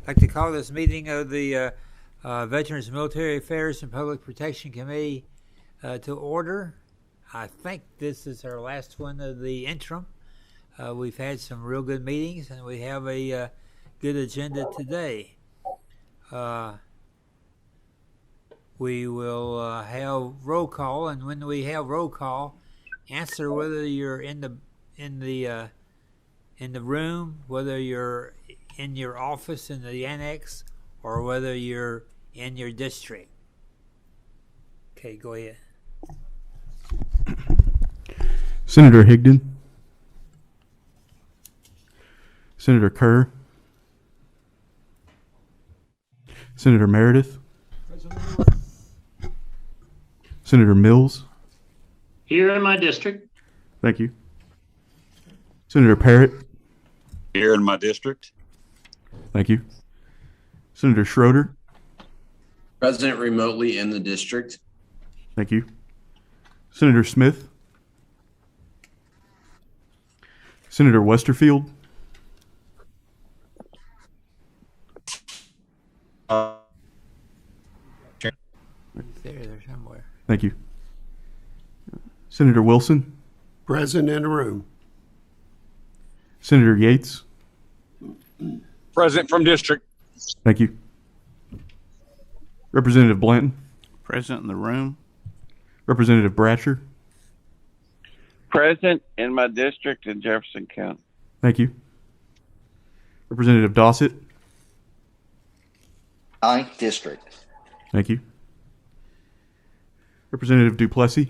I'd like to call this meeting of the Veterans Military Affairs and Public Protection Committee to order. I think this is our last one of the interim. We've had some real good meetings, and we have a good agenda today. We will have roll call, and when we have roll call, answer whether you're in the room, whether you're in your office in the annex, or whether you're in your district. Okay, go ahead. Senator Higdon, Senator Kerr, Senator Meredith, Senator Mills. Here in my district. Thank you. Senator Parrott. Here in my district. Thank you. Senator Schroeder. Present remotely in the district. Thank you. Senator Smith. Senator Westerfield. There somewhere. Thank you. Senator Wilson. Present in the room. Senator Yates. Present from district. Thank you. Representative Blanton. Present in the room. Representative Bratcher. Present in my district in Jefferson County. Thank you. Representative Dossett. Aye, district. Thank you. Representative Duplessis.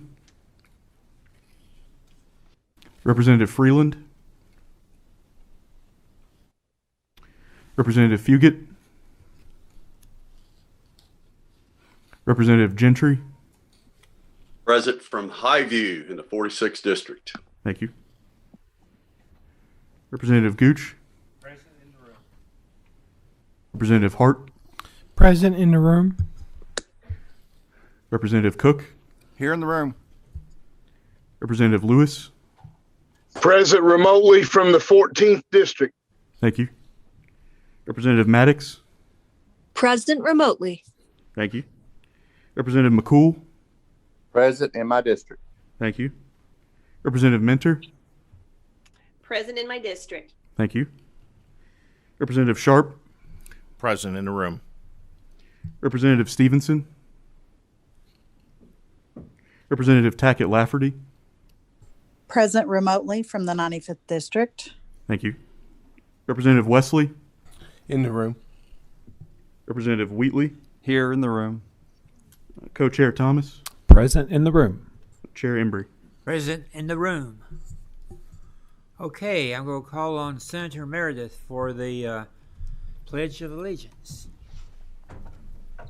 Representative Freeland. Representative Fugit. Representative Gentry. Present from Highview in the 46th District. Thank you. Representative Gooch. Present in the room. Representative Hart. Present in the room. Representative Cook. Here in the room. Representative Lewis. Present remotely from the 14th District. Thank you. Representative Maddox. Present remotely. Thank you. Representative McCool. Present in my district. Thank you. Representative Minter. Present in my district. Thank you. Representative Sharp. Present in the room. Representative Stevenson. Representative Tackett Lafferty. Present remotely from the 95th District. Thank you. Representative Wesley. In the room. Representative Wheatley. Here in the room. Co-Chair Thomas. Present in the room. Chair Embry. Present in the room. Okay, I'm going to call on Senator Meredith for the Pledge of Allegiance. I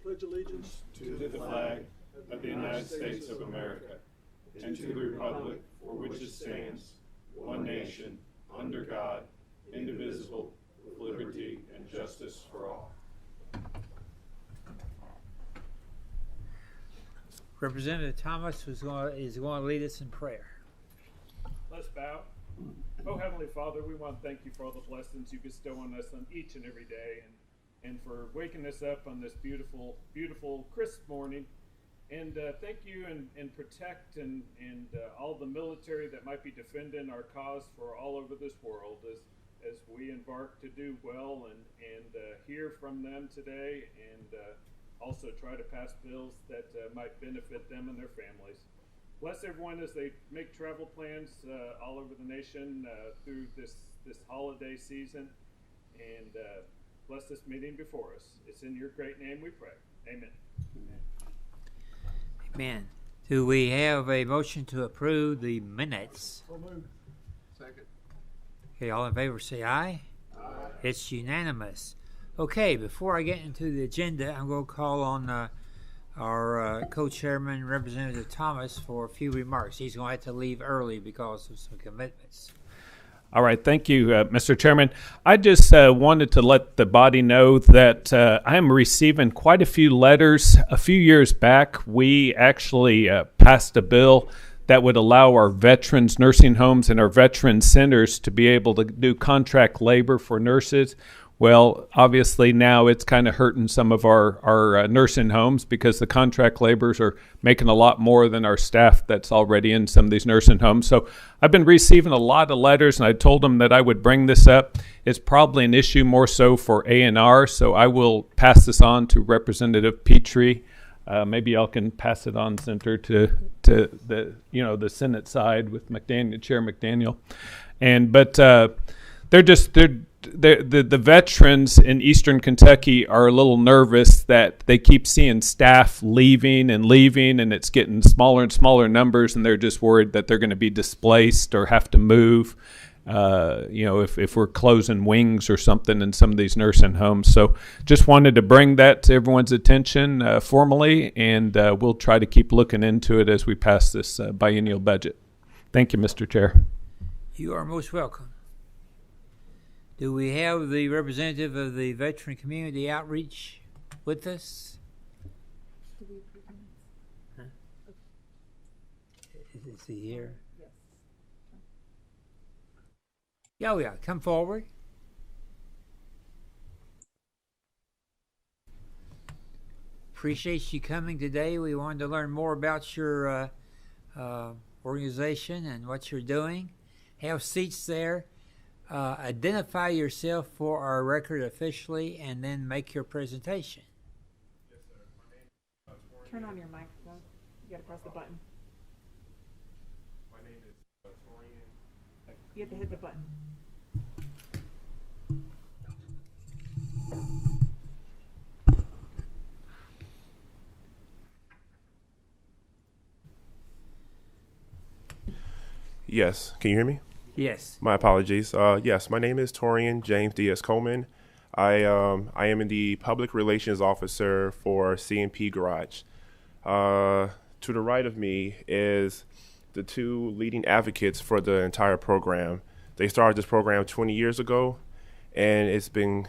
pledge allegiance to the flag of the United States of America and to the republic for which it stands, one nation, under God, indivisible, with liberty and justice for all. Representative Thomas is going to lead us in prayer. Let's bow. Oh, Heavenly Father, we want to thank you for all the blessings you bestow on us on each and every day, and for waking us up on this beautiful, beautiful, crisp morning. And thank you and protect and all the military that might be defending our cause for all over this world as we embark to do well and hear from them today and also try to pass bills that might benefit them and their families. Bless everyone as they make travel plans all over the nation through this holiday season, and bless this meeting before us. It's in your great name we pray. Amen. Amen. Do we have a motion to approve the minutes? So moved. Second. Okay, all in favor say aye. Aye. It's unanimous. Okay, before I get into the agenda, I'm going to call on our co-chairman, Representative Thomas, for a few remarks. He's going to have to leave early because of some commitments. All right. Thank you, Mr. Chairman. I just wanted to let the body know that I am receiving quite a few letters. A few years back, we actually passed a bill that would allow our veterans nursing homes and our veteran centers to be able to do contract labor for nurses. Well, obviously now it's kind of hurting some of our nursing homes because the contract laborers are making a lot more than our staff that's already in some of these nursing homes. So I've been receiving a lot of letters, and I told them that I would bring this up. It's probably an issue more so for A&R, so I will pass this on to Representative Petrie. Maybe y'all can pass it on, Senator, to the Senate side with McDaniel, Chair McDaniel, but the veterans in Eastern Kentucky are a little nervous that they keep seeing staff leaving, and it's getting smaller and smaller numbers, and they're just worried that they're going to be displaced or have to move. If we're closing wings or something in some of these nursing homes. So just wanted to bring that to everyone's attention formally, and we'll try to keep looking into it as we pass this biennial budget. Thank you, Mr. Chair. You are most welcome. Do we have the representative of the Veteran Community Outreach with us? Huh? Is he here? Yeah, come forward. Appreciate you coming today. We wanted to learn more about your organization and what you're doing. Have seats there. Identify yourself for our record officially, and then make your presentation. Yes, sir. My name is Turn on your microphone. You got to press the button. My name is Torian. You have to hit the button. Yes. Can you hear me? Yes. My apologies. Yes, my name is Torian James D.S. Coleman. I am in the Public Relations Officer for Cmp Garage. To the right of me is the two leading advocates for the entire program. They started this program 20 years ago, and it's been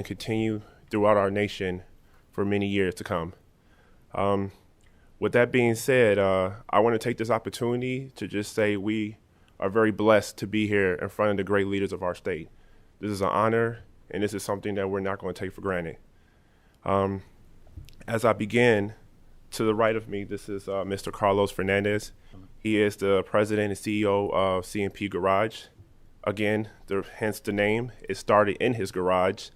continued throughout our nation for many years to come. With that being said, I want to take this opportunity to just say we are very blessed to be here in front of the great leaders of our state. This is an honor, and this is something that we're not going to take for granted. As I begin, to the right of me, this is Mr. Carlos Fernandez. He is the president and CEO of Cmp Garage. Again, hence the name. It started in his garage,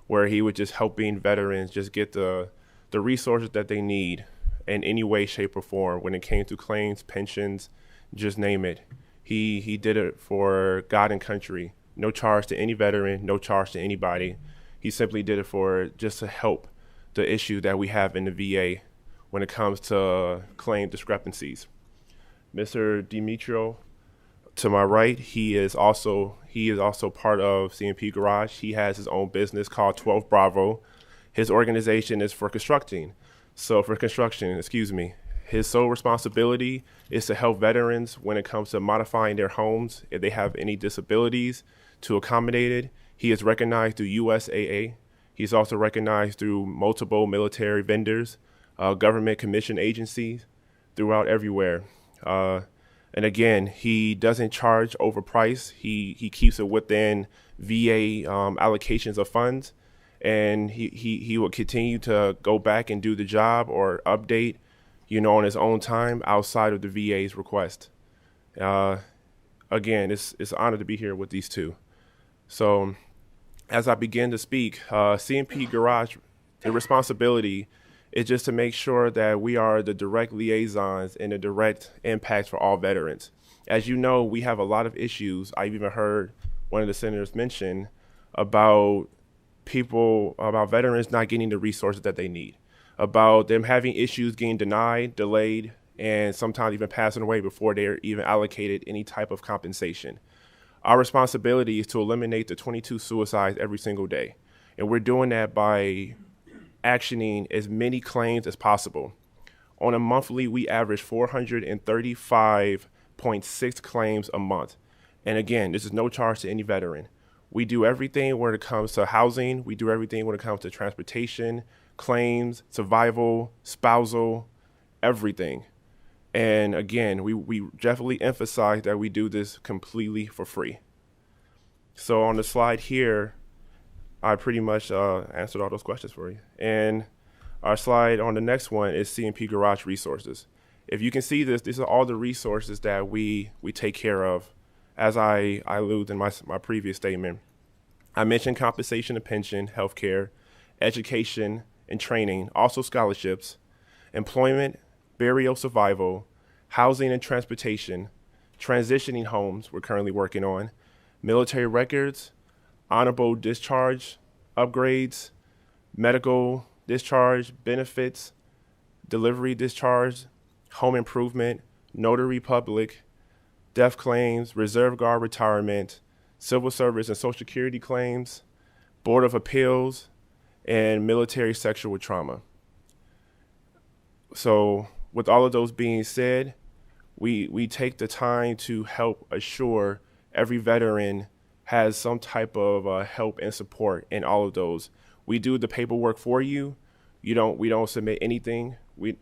where he was just helping veterans just get the resources that they need in any way, shape, or form when it came to claims, pensions, just name it. He did it for God and country. No charge to any veteran, no charge to anybody. He simply did it for just to help the issue that we have in the VA when it comes to claim discrepancies. Mr. Demetrio, to my right, he is also part of Cmp Garage. He has his own business called 12 Bravo. His organization is for construction. His sole responsibility is to help veterans when it comes to modifying their homes if they have any disabilities to accommodate it. He is recognized through USAA. He's also recognized through multiple military vendors, government commission agencies throughout everywhere. And again, he doesn't charge overpriced. He keeps it within VA allocations of funds, and he will continue to go back and do the job or update, on his own time outside of the VA's request. Again, it's an honor to be here with these two. So as I begin to speak, Cmp Garage, the responsibility is just to make sure that we are the direct liaisons and the direct impact for all veterans. As you know, we have a lot of issues. I've even heard one of the senators mention about veterans not getting the resources that they need, about them having issues getting denied, delayed, and sometimes even passing away before they're even allocated any type of compensation. Our responsibility is to eliminate the 22 suicides every single day. And we're doing that by actioning as many claims as possible. On a monthly, we average 435.6 claims a month. And again, this is no charge to any veteran. We do everything when it comes to housing. We do everything when it comes to transportation, claims, survival, spousal, everything. And again, we definitely emphasize that we do this completely for free. So on the slide here, I pretty much answered all those questions for you. And our slide on the next one is Cmp Garage Resources. If you can see this, these are all the resources that we take care of. As I alluded in my previous statement, I mentioned compensation and pension, healthcare, education and training, also scholarships, employment, burial survival, housing and transportation, transitioning homes we're currently working on, military records, honorable discharge, upgrades, medical discharge, benefits, delivery discharge, home improvement, notary public, death claims, reserve guard retirement, civil service and social security claims, board of appeals, and military sexual trauma. So with all of those being said, we take the time to help assure every veteran has some type of help and support in all of those. We do the paperwork for you. We don't submit anything. We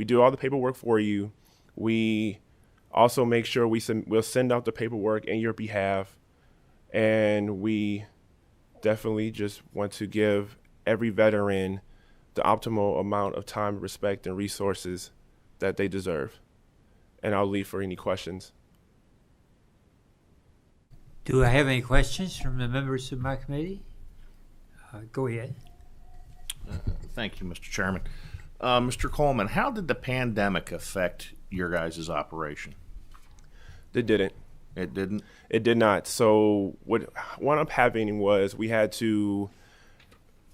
do all the paperwork for you. We also make sure we'll send out the paperwork in your behalf. And we definitely just want to give every veteran the optimal amount of time, respect, and resources that they deserve. And I'll leave for any questions. Do I have any questions from the members of my committee? Go ahead. Thank you, Mr. Chairman. Mr. Coleman, how did the pandemic affect your guys' operation? It didn't. It didn't? It did not. So what wound up happening was we had to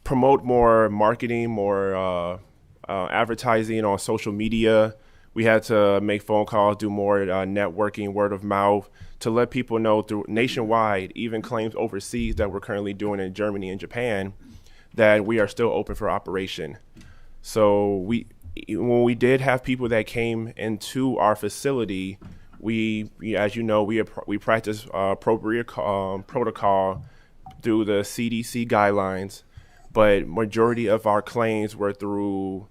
promote more marketing, more advertising on social media. We had to make phone calls, do more networking, word of mouth, to let people know through nationwide, even claims overseas that we're currently doing in Germany and Japan, that we are still open for operation. So when we did have people that came into our facility, we as you know, we practice appropriate protocol through the CDC guidelines, but majority of our claims were through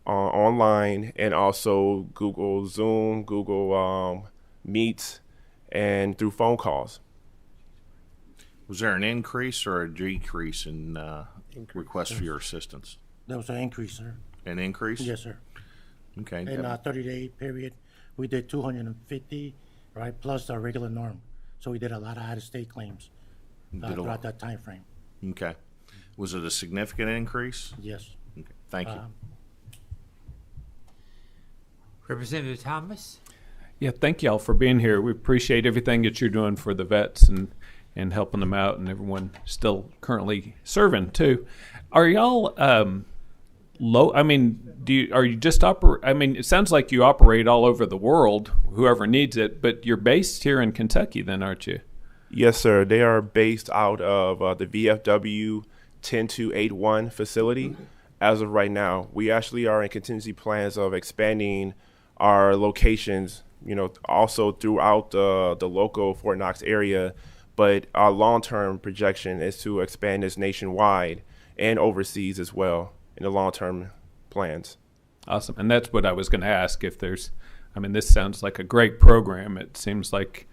online and also Google Zoom, Google Meets, and through phone calls. Was there an increase or a decrease in requests for your assistance? There was an increase, sir. An increase? Yes, sir. Okay. In a 30-day period, we did 250, right, plus our regular norm. So we did a lot of out-of-state claims throughout that time frame. Okay. Was it a significant increase? Yes. Okay. Thank you. Representative Thomas? Yeah, thank y'all for being here. We appreciate everything that you're doing for the vets and helping them out, and everyone still currently serving too. Are y'all low? I mean, are you just operate? I mean, it sounds like you operate all over the world, whoever needs it. But you're based here in Kentucky, then, aren't you? Yes, sir. They are based out of the VFW 10281 facility. As of right now, we actually are in contingency plans of expanding our locations, also throughout the local Fort Knox area. But our long-term projection is to expand this nationwide and overseas as well in the long-term plans. Awesome. And that's what I was going to ask, if there's, this sounds like a great program. It seems like,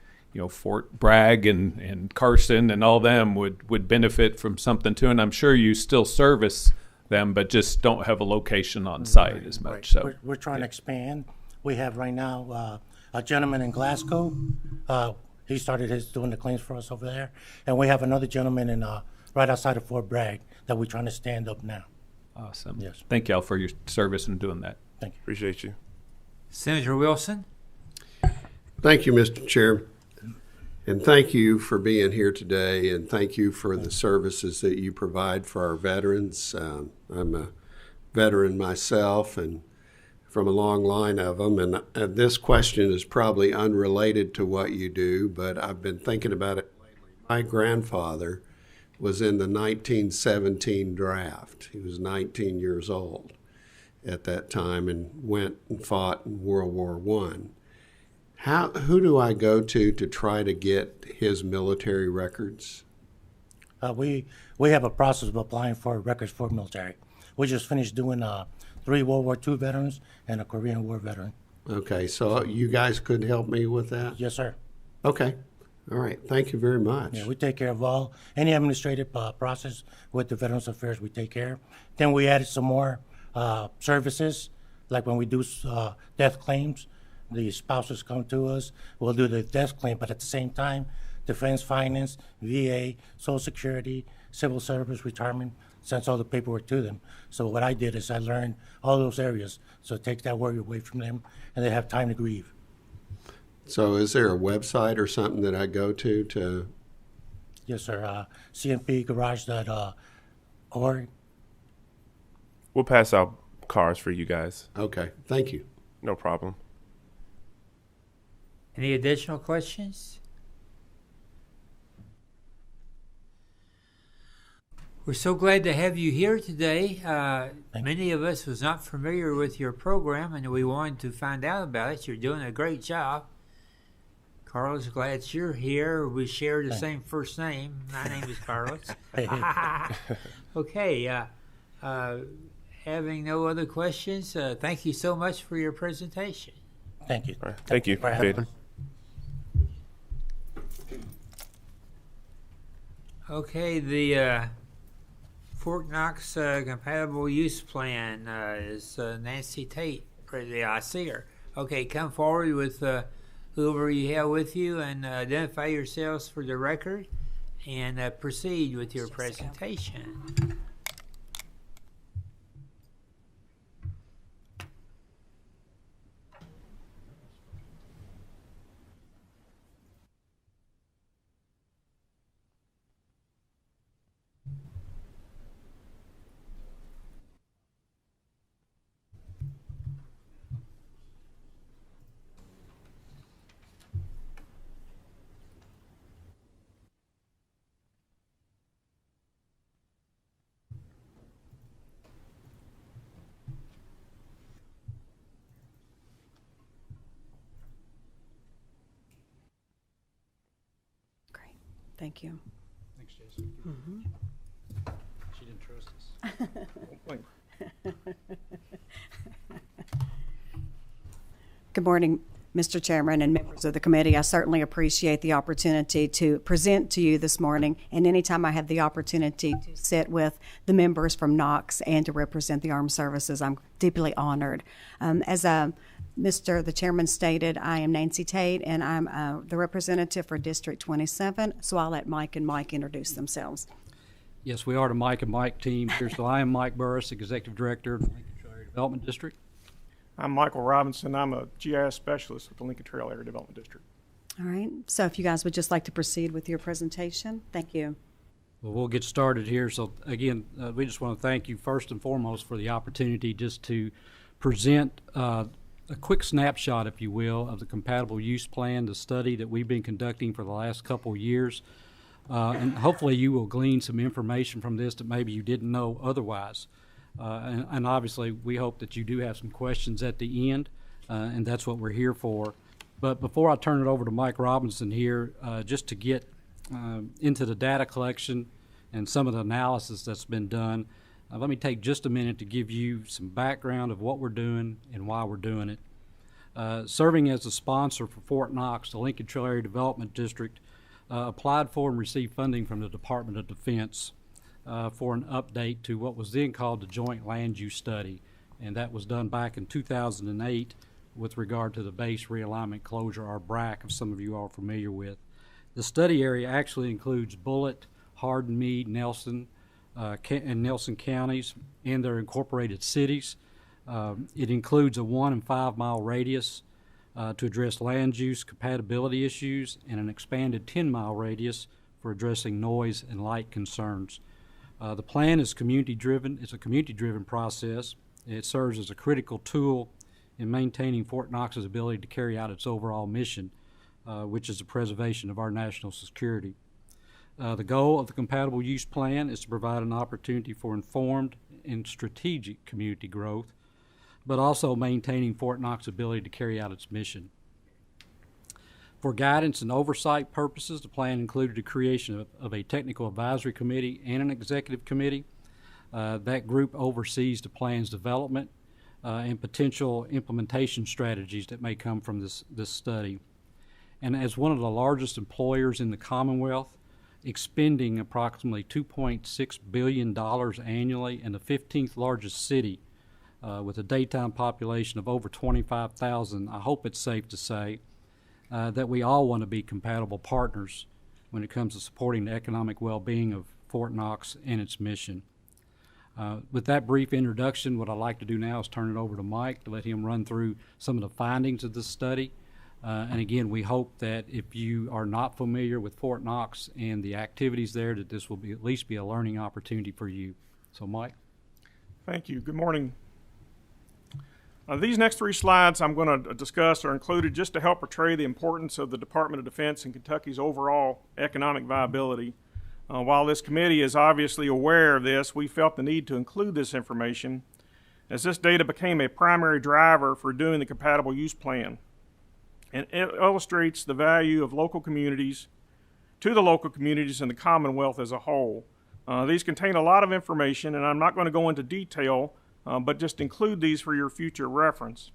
Fort Bragg and Carson and all them would benefit from something too. And I'm sure you still service them, but just don't have a location on site as much. Right. So we're trying to expand. We have right now a gentleman in Glasgow. He started doing the claims for us over there. And we have another gentleman in right outside of Fort Bragg that we're trying to stand up now. Awesome. Yes. Thank y'all for your service and doing that. Thank you. Appreciate you. Senator Wilson? Thank you, Mr. Chair. And thank you for being here today, and thank you for the services that you provide for our veterans. I'm a veteran myself and from a long line of them, and this question is probably unrelated to what you do, but I've been thinking about it lately. My grandfather was in the 1917 draft. He was 19 years old at that time and went and fought in World War I. Who do I go to try to get his military records? We have a process of applying for records for military. We just finished doing 3 World War II veterans and a Korean War veteran. Okay, so you guys could help me with that? Yes, sir. Okay. All right. Thank you very much. Yeah, we take care of any administrative process with the Veterans Affairs. We take care. Then we added some more services, like when we do death claims, the spouses come to us. We'll do the death claim, but at the same time, Defense Finance, VA, Social Security, Civil Service, Retirement, sends all the paperwork to them. So what I did is I learned all those areas, so it takes that worry away from them, and they have time to grieve. So is there a website or something that I go to? Yes, sir. cmpgarage.org. We'll pass out cards for you guys. Okay, thank you. No problem. Any additional questions? We're so glad to have you here today. Many of us was not familiar with your program, and we wanted to find out about it. You're doing a great job. Carlos, glad you're here. We share the same first name. My name is Carlos. Okay. Having no other questions, thank you so much for your presentation. Thank you. Right. Thank you. Vader. Okay, the Fort Knox Compatible Use Plan is Nancy Tate. I see her. Okay, come forward with whoever you have with you and identify yourselves for the record and proceed with your presentation. Thank you. Thanks, Jason. Mm-hmm. She didn't trust us. Good morning, Mr. Chairman and members of the committee. I certainly appreciate the opportunity to present to you this morning, and anytime I have the opportunity to sit with the members from Knox and to represent the Armed Services, I'm deeply honored. As the Chairman stated, I am Nancy Tate, and I'm the representative for District 27, so I'll let Mike and Mike introduce themselves. Yes, we are the Mike and Mike team here. So I am Mike Burris, Executive Director of the Lincoln Trail Area Development District. I'm Michael Robinson. I'm a GIS specialist with the Lincoln Trail Area Development District. All right, so if you guys would just like to proceed with your presentation. Thank you. Well, we'll get started here. So again, we just want to thank you first and foremost for the opportunity just to present a quick snapshot, if you will, of the compatible use plan, the study that we've been conducting for the last couple of years. And hopefully you will glean some information from this that maybe you didn't know otherwise. And obviously we hope that you do have some questions at the end, and that's what we're here for. But before I turn it over to Mike Robinson here, just to get into the data collection and some of the analysis that's been done, let me take just a minute to give you some background of what we're doing and why we're doing it. Serving as a sponsor for Fort Knox, the Lincoln Trail Area Development District applied for and received funding from the Department of Defense for an update to what was then called the Joint Land Use Study, and that was done back in 2008 with regard to the base realignment closure, or BRAC, if some of you are familiar with. The study area actually includes Bullard, Hardin, Meade, Nelson, and Nelson counties and their incorporated cities. It includes a 1 and 5 mile radius to address land use compatibility issues, and an expanded 10-mile radius for addressing noise and light concerns. The plan is community-driven. It's a community-driven process. It serves as a critical tool in maintaining Fort Knox's ability to carry out its overall mission, which is the preservation of our national security. The goal of the compatible use plan is to provide an opportunity for informed and strategic community growth, but also maintaining Fort Knox's ability to carry out its mission. For guidance and oversight purposes, the plan included the creation of a technical advisory committee and an executive committee. That group oversees the plan's development, and potential implementation strategies that may come from this study. And as one of the largest employers in the Commonwealth, expending approximately $2.6 billion annually, and the 15th largest city with a daytime population of over 25,000, I hope it's safe to say that we all want to be compatible partners when it comes to supporting the economic well-being of Fort Knox and its mission. With that brief introduction, what I'd like to do now is turn it over to Mike to let him run through some of the findings of this study. And again, we hope that if you are not familiar with Fort Knox and the activities there, that this will be at least be a learning opportunity for you. So, Mike. Thank you. Good morning. These next 3 slides I'm going to discuss are included just to help portray the importance of the Department of Defense and Kentucky's overall economic viability. While this committee is obviously aware of this, we felt the need to include this information as this data became a primary driver for doing the compatible use plan. And it illustrates the value of local communities to the local communities and the Commonwealth as a whole. These contain a lot of information, and I'm not going to go into detail, but just include these for your future reference.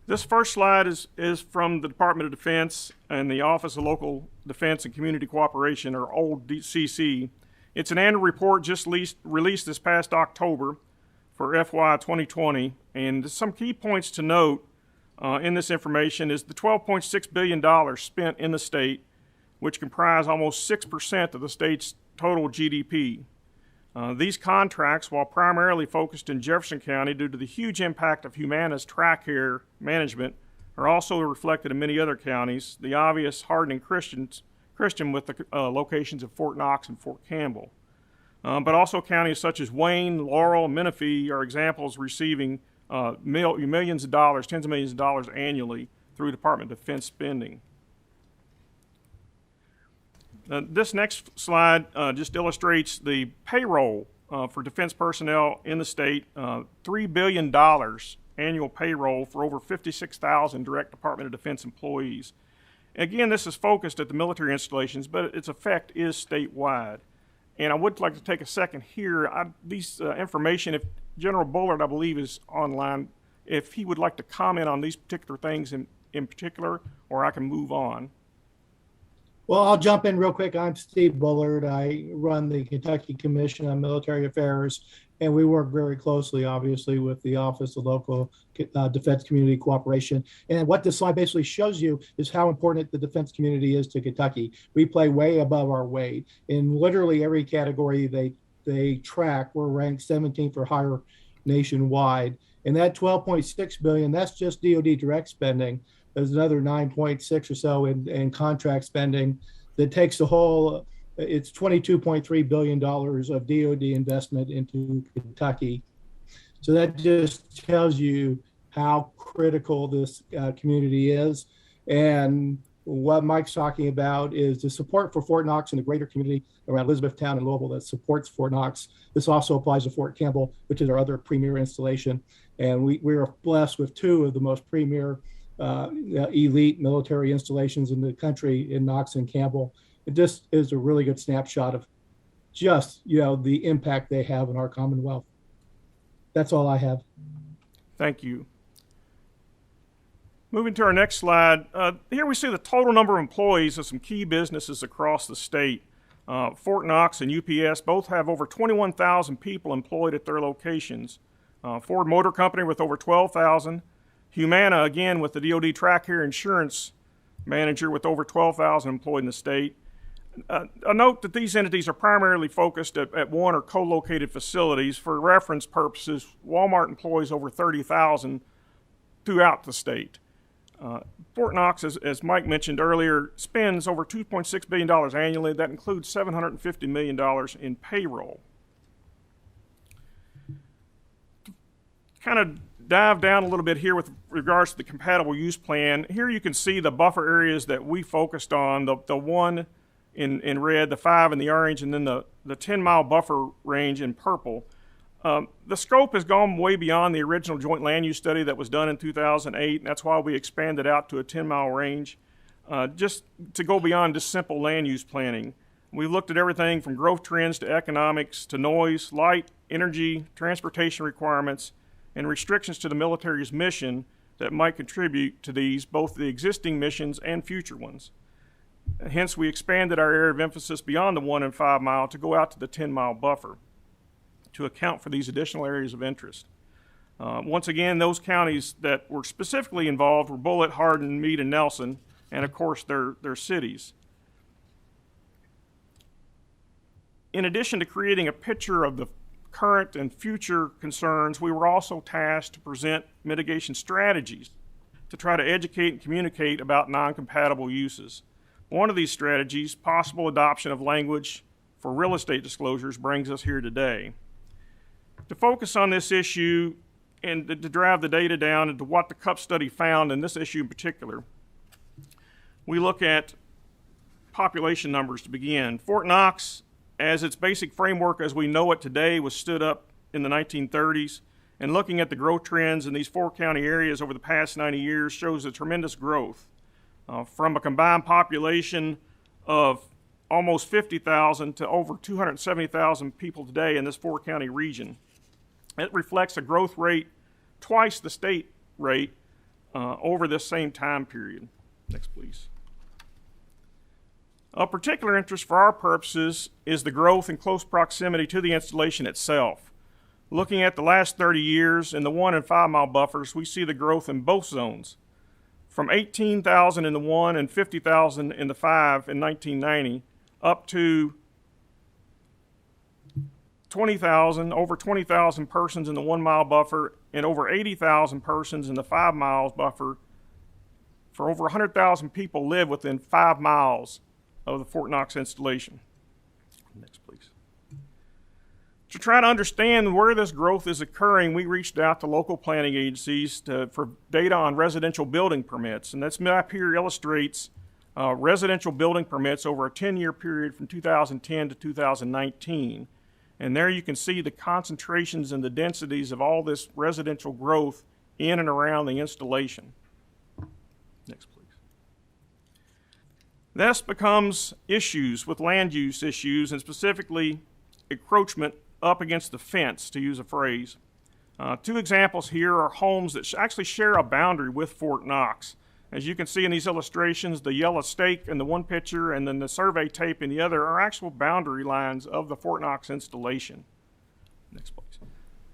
This first slide is from the Department of Defense and the Office of Local Defense and Community Cooperation, or old CC. It's an annual report just released this past October for FY 2020, and some key points to note in this information is the $12.6 billion spent in the state, which comprise almost 6% of the state's total GDP. These contracts, while primarily focused in Jefferson County due to the huge impact of Humana's TRICARE management, are also reflected in many other counties, the obvious hardening Christian with the locations of Fort Knox and Fort Campbell. But also counties such as Wayne, Laurel, and Menifee are examples receiving millions of dollars, tens of millions of dollars annually through Department of Defense spending. This next slide just illustrates the payroll for defense personnel in the state, $3 billion annual payroll for over 56,000 direct Department of Defense employees. Again, this is focused at the military installations, but its effect is statewide. And I would like to take a second here. These information, if General Bullard, I believe, is online, if he would like to comment on these particular things in particular, or I can move on. Well, I'll jump in real quick. I'm Steve Bullard. I run the Kentucky Commission on Military Affairs, and we work very closely, obviously, with the Office of Local Defense Community Cooperation. And what this slide basically shows you is how important the defense community is to Kentucky. We play way above our weight. In literally every category they track, we're ranked 17th or higher nationwide. And that $12.6 billion, that's just DoD direct spending. There's another 9.6 or so in contract spending that takes the whole, it's $22.3 billion of DoD investment into Kentucky. So that just tells you how critical this community is. And what Mike's talking about is the support for Fort Knox and the greater community around Elizabethtown and Louisville that supports Fort Knox. This also applies to Fort Campbell, which is our other premier installation. And we are blessed with 2 of the most premier elite military installations in the country in Knox and Campbell. It just is a really good snapshot of just, the impact they have in our Commonwealth. That's all I have. Thank you. Moving to our next slide, here we see the total number of employees of some key businesses across the state. Fort Knox and UPS both have over 21,000 people employed at their locations. Ford Motor Company with over 12,000. Humana, again, with the DoD TRICARE insurance manager with over 12,000 employed in the state. A note that these entities are primarily focused at one or co-located facilities. For reference purposes, Walmart employs over 30,000 throughout the state. Fort Knox, as Mike mentioned earlier, spends over $2.6 billion annually. That includes $750 million in payroll. Kind of dive down a little bit here with regards to the compatible use plan. Here you can see the buffer areas that we focused on, the 1 in red, the 5 in the orange, and then the 10-mile buffer range in purple. The scope has gone way beyond the original joint land use study that was done in 2008, and that's why we expanded out to a 10-mile range, just to go beyond just simple land use planning. We looked at everything from growth trends to economics to noise, light, energy, transportation requirements, and restrictions to the military's mission that might contribute to these, both the existing missions and future ones. Hence, we expanded our area of emphasis beyond the 1 and 5 mile to go out to the 10-mile buffer to account for these additional areas of interest. Once again, those counties that were specifically involved were Bullitt, Hardin, Meade, and Nelson, and of course their cities. In addition to creating a picture of the current and future concerns, we were also tasked to present mitigation strategies to try to educate and communicate about non-compatible uses. One of these strategies, possible adoption of language for real estate disclosures, brings us here today. To focus on this issue and to drive the data down into what the CUP study found in this issue in particular, we look at population numbers to begin. Fort Knox, as its basic framework as we know it today, was stood up in the 1930s, and looking at the growth trends in these 4 county areas over the past 90 years shows a tremendous growth. From a combined population of almost 50,000 to over 270,000 people today in this 4 county region. It reflects a growth rate twice the state rate over this same time period. Next, please. Of particular interest for our purposes is the growth in close proximity to the installation itself. Looking at the last 30 years in the 1 and 5 mile buffers, we see the growth in both zones. From 18,000 in the 1 and 50,000 in the 5 in 1990, up to 20,000, over 20,000 persons in the 1 mile buffer, and over 80,000 persons in the 5 miles buffer. For over 100,000 people live within 5 miles of the Fort Knox installation. Next, please. To try to understand where this growth is occurring, we reached out to local planning agencies for data on residential building permits. And this map here illustrates residential building permits over a 10-year period from 2010 to 2019. And there you can see the concentrations and the densities of all this residential growth in and around the installation. Next, please. This becomes issues with land use issues, and specifically encroachment up against the fence, to use a phrase. 2 examples here are homes that actually share a boundary with Fort Knox. As you can see in these illustrations, the yellow stake in the one picture and then the survey tape in the other are actual boundary lines of the Fort Knox installation. Next, please.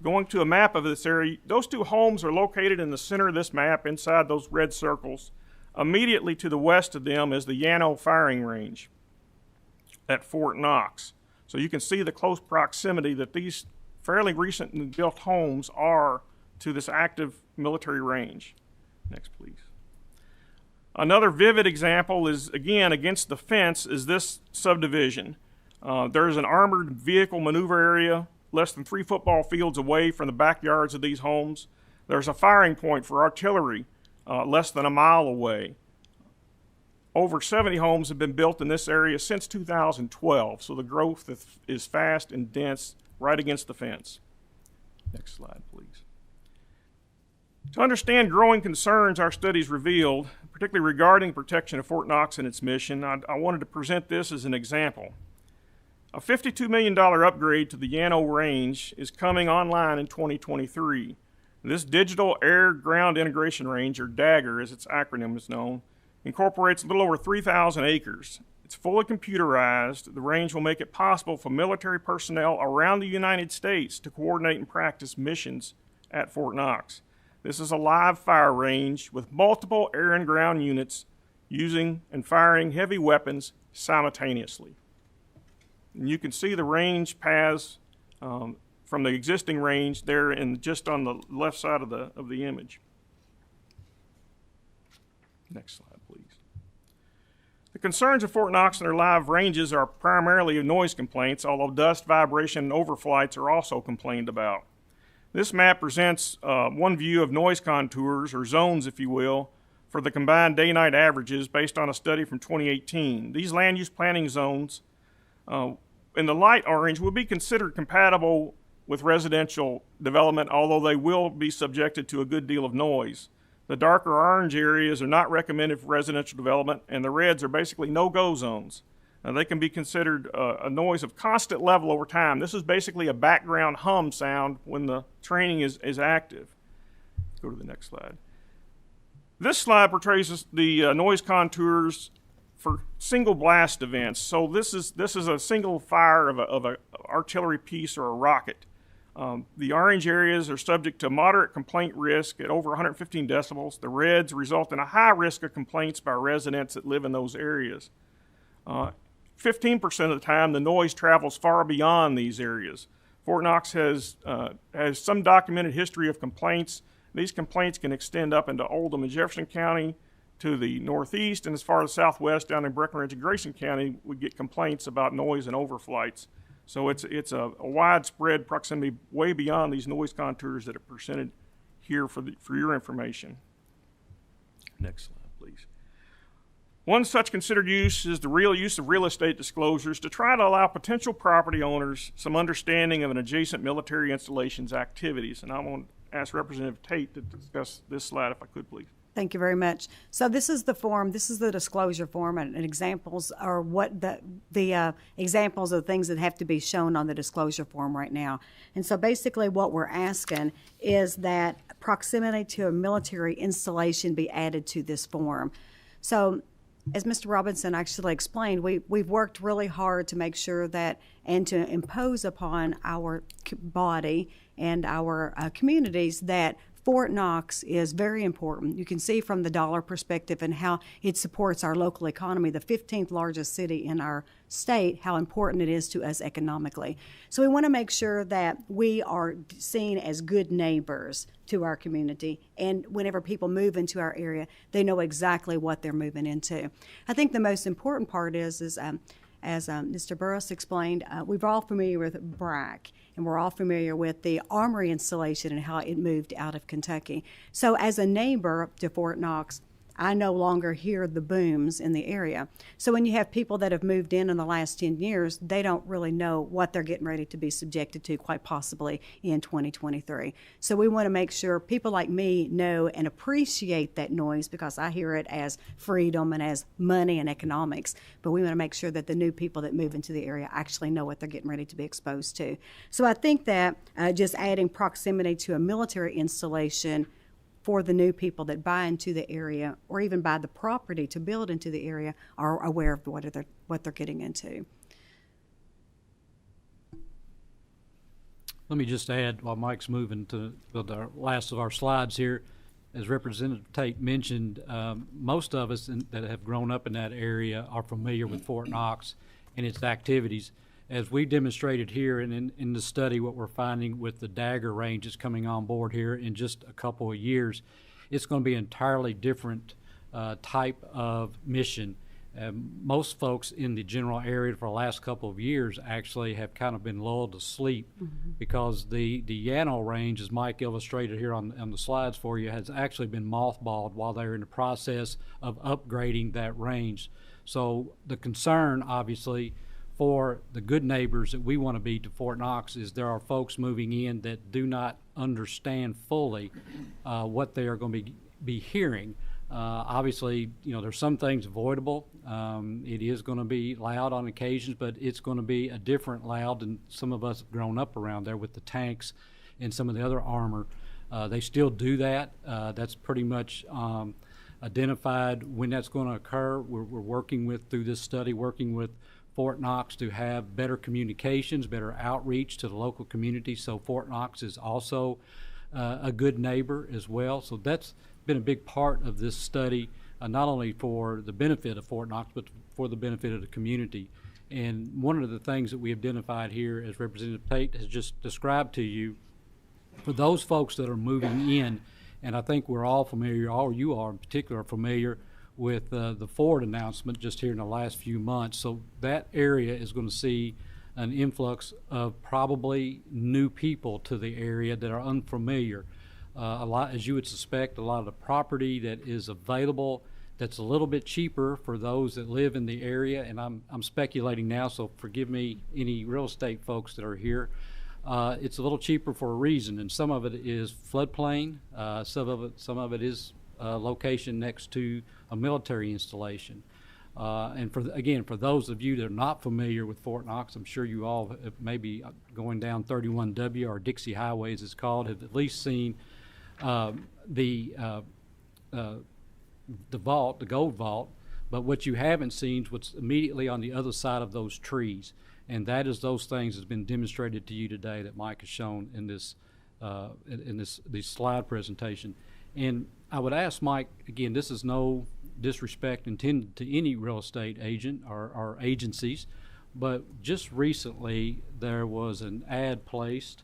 Going to a map of this area, those 2 homes are located in the center of this map inside those red circles. Immediately to the west of them is the Yano firing range at Fort Knox. So you can see the close proximity that these fairly recently built homes are to this active military range. Next, please. Another vivid example is, again, against the fence, is this subdivision. There's an armored vehicle maneuver area less than 3 football fields away from the backyards of these homes. There's a firing point for artillery less than a mile away. Over 70 homes have been built in this area since 2012, so the growth is fast and dense right against the fence. Next slide, please. To understand growing concerns our studies revealed, particularly regarding protection of Fort Knox and its mission, I wanted to present this as an example. A $52 million upgrade to the Yano Range is coming online in 2023. This Digital Air-Ground Integration Range, or DAGR as its acronym is known, incorporates a little over 3,000 acres. It's fully computerized. The range will make it possible for military personnel around the United States to coordinate and practice missions at Fort Knox. This is a live fire range with multiple air and ground units using and firing heavy weapons simultaneously. And you can see the range paths from the existing range there and just on the left side of the image. Next slide, please. The concerns of Fort Knox and their live ranges are primarily noise complaints, although dust, vibration, and overflights are also complained about. This map presents one view of noise contours, or zones if you will, for the combined day-night averages based on a study from 2018. These land use planning zones in the light orange will be considered compatible with residential development, although they will be subjected to a good deal of noise. The darker orange areas are not recommended for residential development, and the reds are basically no-go zones. They can be considered a noise of constant level over time. This is basically a background hum sound when the training is active. Go to the next slide. This slide portrays the noise contours for single blast events. So this is a single fire of a artillery piece or a rocket. The orange areas are subject to moderate complaint risk at over 115 decibels. The reds result in a high risk of complaints by residents that live in those areas. 15% of the time, the noise travels far beyond these areas. Fort Knox has some documented history of complaints. These complaints can extend up into Oldham and Jefferson County to the northeast, and as far as southwest down in Breckenridge and Grayson County, we get complaints about noise and overflights. So it's a widespread proximity way beyond these noise contours that are presented here for your information. Next slide, please. One such considered use is the real use of real estate disclosures to try to allow potential property owners some understanding of an adjacent military installation's activities. And I want to ask Representative Tate to discuss this slide, if I could, please. Thank you very much. So this is the form, this is the disclosure form, and examples are what the examples of things that have to be shown on the disclosure form right now. And so basically what we're asking is that proximity to a military installation be added to this form. So as Mr. Robinson actually explained, we've worked really hard to make sure that and to impose upon our body and our communities that Fort Knox is very important. You can see from the dollar perspective and how it supports our local economy, the 15th largest city in our state, how important it is to us economically. So we want to make sure that we are seen as good neighbors to our community, and whenever people move into our area, they know exactly what they're moving into. I think the most important part is as Mr. Burris explained, we're all familiar with BRAC, and we're all familiar with the armory installation and how it moved out of Kentucky. So as a neighbor to Fort Knox, I no longer hear the booms in the area. So when you have people that have moved in the last 10 years, they don't really know what they're getting ready to be subjected to, quite possibly in 2023. So we want to make sure people like me know and appreciate that noise, because I hear it as freedom and as money and economics. But we want to make sure that the new people that move into the area actually know what they're getting ready to be exposed to. So I think that just adding proximity to a military installation for the new people that buy into the area or even buy the property to build into the area are aware of what they're getting into. Let me just add, while Mike's moving to the last of our slides here, as Representative Tate mentioned, most of us that have grown up in that area are familiar with Fort Knox and its activities. As we demonstrated here and in the study, what we're finding with the Dagger ranges coming on board here in just a couple of years, it's going to be an entirely different type of mission. Most folks in the general area for the last couple of years actually have kind of been lulled to sleep because the Yano range, as Mike illustrated here on the slides for you, has actually been mothballed while they're in the process of upgrading that range. So the concern, obviously, for the good neighbors that we want to be to Fort Knox is there are folks moving in that do not understand fully what they are going to be hearing. Obviously, you know, there's some things avoidable. It is going to be loud on occasions, but it's going to be a different loud than some of us have grown up around there with the tanks and some of the other armor. They still do that. That's pretty much identified when that's going to occur. We're working with, through this study, working with Fort Knox to have better communications, better outreach to the local community. So Fort Knox is also a good neighbor as well. So that's been a big part of this study, not only for the benefit of Fort Knox, but for the benefit of the community. And one of the things that we identified here, as Representative Tate has just described to you, for those folks that are moving in, and I think we're all familiar, all you are in particular, are familiar with the Ford announcement just here in the last few months. So that area is going to see an influx of probably new people to the area that are unfamiliar. A lot, as you would suspect, a lot of the property that is available that's a little bit cheaper for those that live in the area, and I'm speculating now, so forgive me, any real estate folks that are here. It's a little cheaper for a reason, and some of it is floodplain, some of it is location next to a military installation. And for those of you that are not familiar with Fort Knox, I'm sure you all maybe going down 31W or Dixie Highway as it's called, have at least seen the vault, the gold vault. But what you haven't seen is what's immediately on the other side of those trees. And that is those things that's been demonstrated to you today that Mike has shown in this slide presentation. And I would ask Mike, again, this is no disrespect intended to any real estate agent or agencies, but just recently there was an ad placed,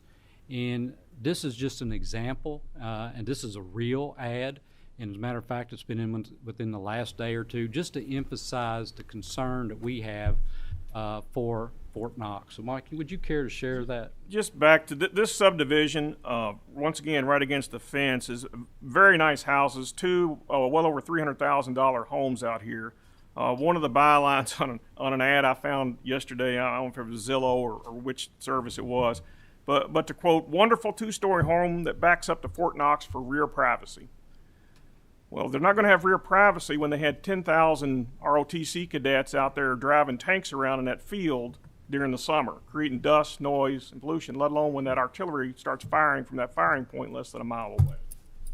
and this is just an example, and this is a real ad. And as a matter of fact, it's been within the last day or two, just to emphasize the concern that we have for Fort Knox. So, Mike, would you care to share that? Just back to this subdivision, once again, right against the fence, is very nice houses, two well over $300,000 homes out here. One of the bylines on an ad I found yesterday, I don't know if it was Zillow or which service it was, but to quote, "Wonderful two-story home that backs up to Fort Knox for rear privacy." Well, they're not going to have rear privacy when they had 10,000 ROTC cadets out there driving tanks around in that field during the summer, creating dust, noise, and pollution, let alone when that artillery starts firing from that firing point less than a mile away.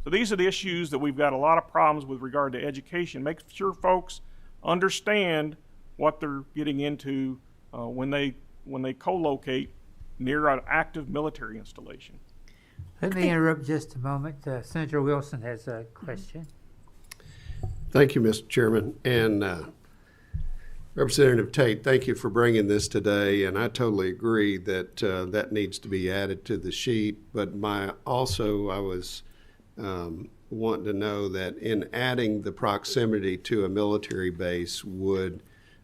So these are the issues that we've got a lot of problems with regard to education. Make sure folks understand what they're getting into when they co-locate near an active military installation. Let me interrupt just a moment. Senator Wilson has a question. Thank you, Mr. Chairman. And Representative Tate, thank you for bringing this today. And I totally agree that that needs to be added to the sheet. But I was wanting to know that in adding the proximity to a military base, would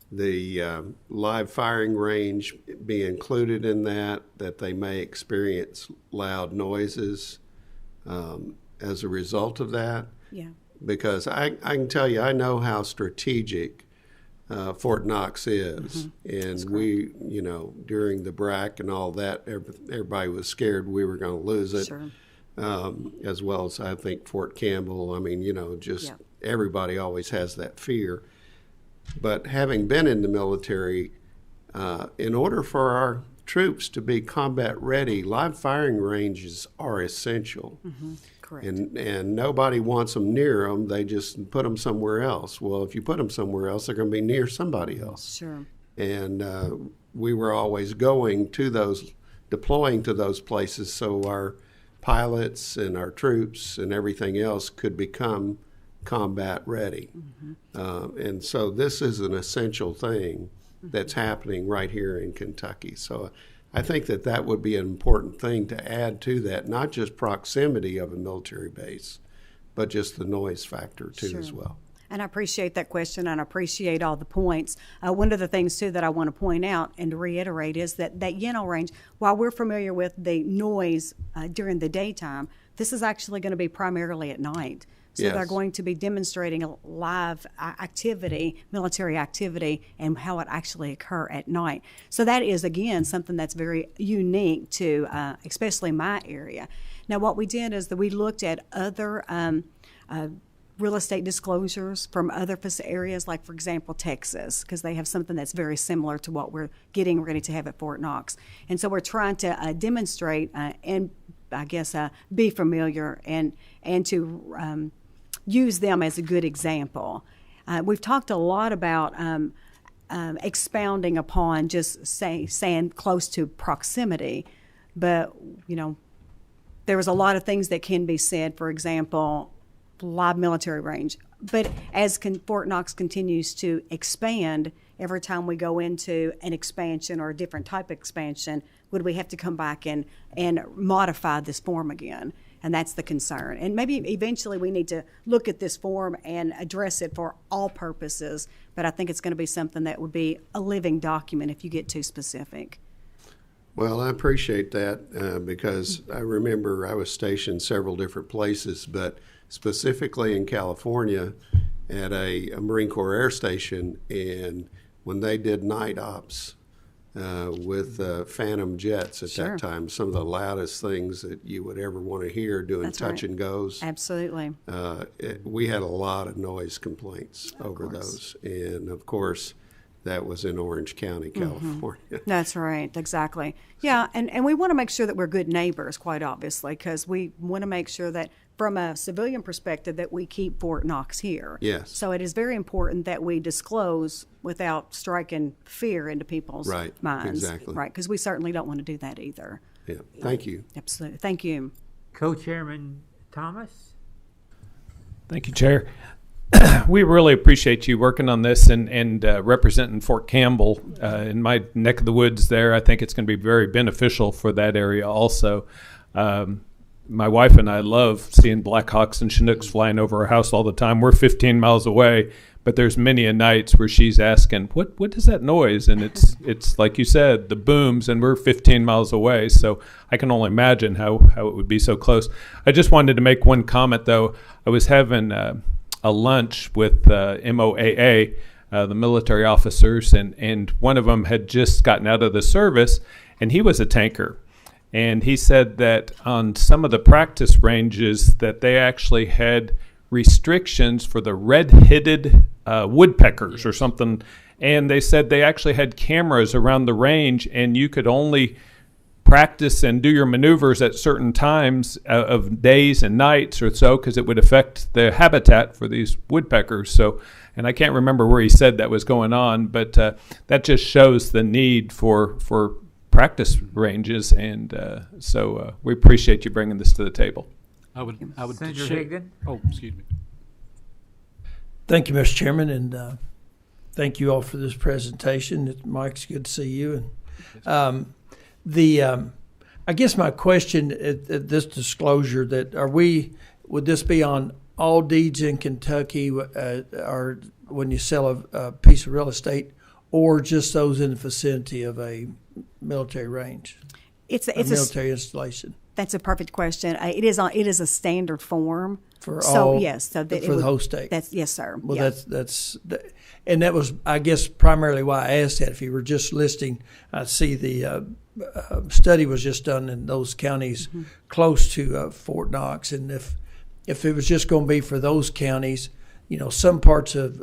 the live firing range be included in that they may experience loud noises as a result of that? Yeah. Because I can tell you, I know how strategic Fort Knox is. Mm-hmm. And we, during the BRAC and all that, everybody was scared we were going to lose it. Sure. As well as I think Fort Campbell. I mean, everybody always has that fear. But having been in the military, in order for our troops to be combat ready, live firing ranges are essential. Mm-hmm. Correct. And nobody wants them near them. They just put them somewhere else. Well, if you put them somewhere else, they're going to be near somebody else. Sure. And we were always deploying to those places so our pilots and our troops and everything else could become combat ready. Mm-hmm. And so this is an essential thing that's happening right here in Kentucky. So I think that would be an important thing to add to that, not just proximity of a military base, but just the noise factor too. Sure. As well. And I appreciate that question, and I appreciate all the points. One of the things, too, that I want to point out and to reiterate is that Yeno range, while we're familiar with the noise during the daytime, this is actually going to be primarily at night. So yes. They're going to be demonstrating a live activity, military activity, and how it actually occur at night. So that is, again, something that's very unique to especially my area. Now, what we did is that we looked at other real estate disclosures from other areas, like, for example, Texas, because they have something that's very similar to what we're getting ready to have at Fort Knox. And so we're trying to demonstrate and, I guess, be familiar and to use them as a good example. We've talked a lot about expounding upon just saying close to proximity, but, there was a lot of things that can be said, for example, live military range. But as Fort Knox continues to expand, every time we go into an expansion or a different type of expansion, would we have to come back and modify this form again? And that's the concern. And maybe eventually we need to look at this form and address it for all purposes, but I think it's going to be something that would be a living document if you get too specific. Well, I appreciate that because I remember I was stationed several different places, but specifically in California at a Marine Corps Air Station, and when they did night ops, with Phantom jets at Sure. that time. Some of the loudest things that you would ever want to hear doing That's touch right. and goes. Absolutely. We had a lot of noise complaints over those. And of course, that was in Orange County, California. That's right, exactly. Yeah, and we want to make sure that we're good neighbors, quite obviously, because we want to make sure that from a civilian perspective that we keep Fort Knox here. Yes. So it is very important that we disclose without striking fear into people's minds. Exactly. Right, because we certainly don't want to do that either. Yeah, thank you. Absolutely. Thank you. Co-Chairman Thomas? Thank you, Chair. We really appreciate you working on this and representing Fort Campbell in my neck of the woods there. I think it's going to be very beneficial for that area also. My wife and I love seeing Blackhawks and Chinooks flying over our house all the time. We're 15 miles away, but there's many a nights where she's asking, what is that noise? And it's like you said, the booms, and we're 15 miles away. So I can only imagine how it would be so close. I just wanted to make one comment, though. I was having a lunch with MOAA, the military officers, and one of them had just gotten out of the service, and he was a tanker. And he said that on some of the practice ranges that they actually had restrictions for the red-headed woodpeckers or something. And they said they actually had cameras around the range, and you could only practice and do your maneuvers at certain times of days and nights or so, because it would affect the habitat for these woodpeckers. So, and I can't remember where he said that was going on, but that just shows the need for practice ranges, and so we appreciate you bringing this to the table. I would Senator Higdon? Oh, excuse me. Thank you, Mr. Chairman, and thank you all for this presentation. Mike, it's good to see you. And I guess my question at this disclosure, that would this be on all deeds in Kentucky, or when you sell a piece of real estate, or just those in the vicinity of a military range? It's a military installation. That's a perfect question. It is a standard form for so all. Yes, so that for the whole state. Yes, sir. Well, yeah. And that was, I guess, primarily why I asked that. If you were just listing, I see the study was just done in those counties close to Fort Knox, and if it was just going to be for those counties, some parts of,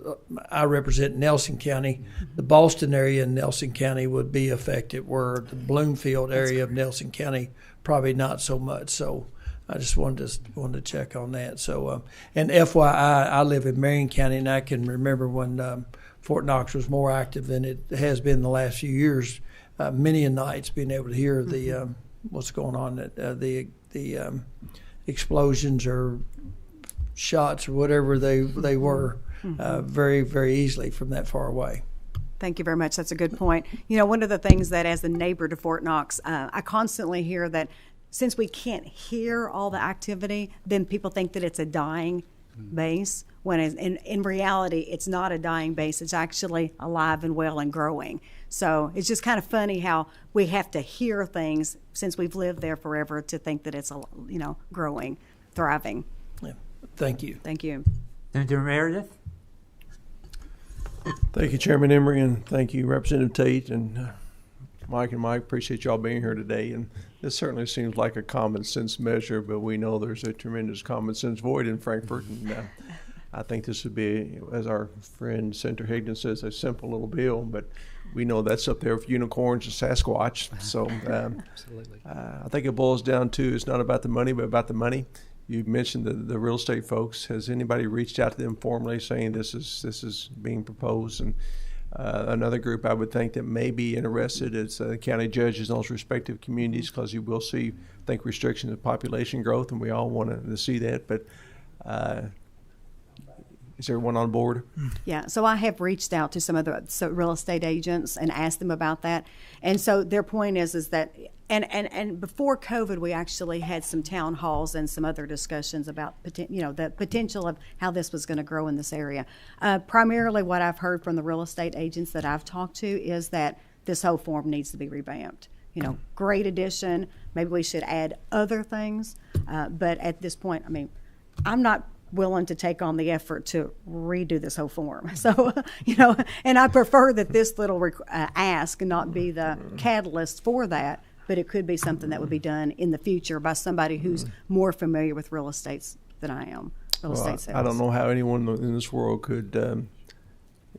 I represent Nelson County, the Boston area in Nelson County would be affected, where the Bloomfield area of Nelson County probably not so much. So I just wanted to check on that. So and FYI, I live in Marion County, and I can remember when Fort Knox was more active than it has been the last few years. Many a nights being able to hear the what's going on, the explosions or shots or whatever they were, very, very easily from that far away. Thank you very much. That's a good point. One of the things that, as a neighbor to Fort Knox, I constantly hear that since we can't hear all the activity, then people think that it's a dying base, when in reality, it's not a dying base. It's actually alive and well and growing. So it's just kind of funny how we have to hear things, since we've lived there forever, to think that it's growing, thriving. Yeah. Thank you. Thank you. Senator Meredith? Thank you, Chairman Emery, and thank you, Representative Tate, and Mike and Mike. Appreciate y'all being here today. And this certainly seems like a common sense measure, but we know there's a tremendous common sense void in Frankfort. And I think this would be, as our friend Senator Higdon says, a simple little bill, but we know that's up there with unicorns and Sasquatch. So Absolutely. I think it boils down to, it's not about the money, but about the money. You mentioned the real estate folks. Has anybody reached out to them formally saying this is being proposed? And another group I would think that may be interested is county judges in those respective communities, because you will see, I think, restrictions of population growth, and we all want to see that. But is everyone on board? Yeah, so I have reached out to some of the real estate agents and asked them about that. And so their point is that, and before COVID, we actually had some town halls and some other discussions about, the potential of how this was going to grow in this area. Primarily what I've heard from the real estate agents that I've talked to is that this whole form needs to be revamped. Great addition. Maybe we should add other things. But at this point, I'm not willing to take on the effort to redo this whole form. So, and I prefer that this little ask not be the catalyst for that, but it could be something that would be done in the future by somebody who's more familiar with real estate than I am. Estate sales. I don't know how anyone in this world could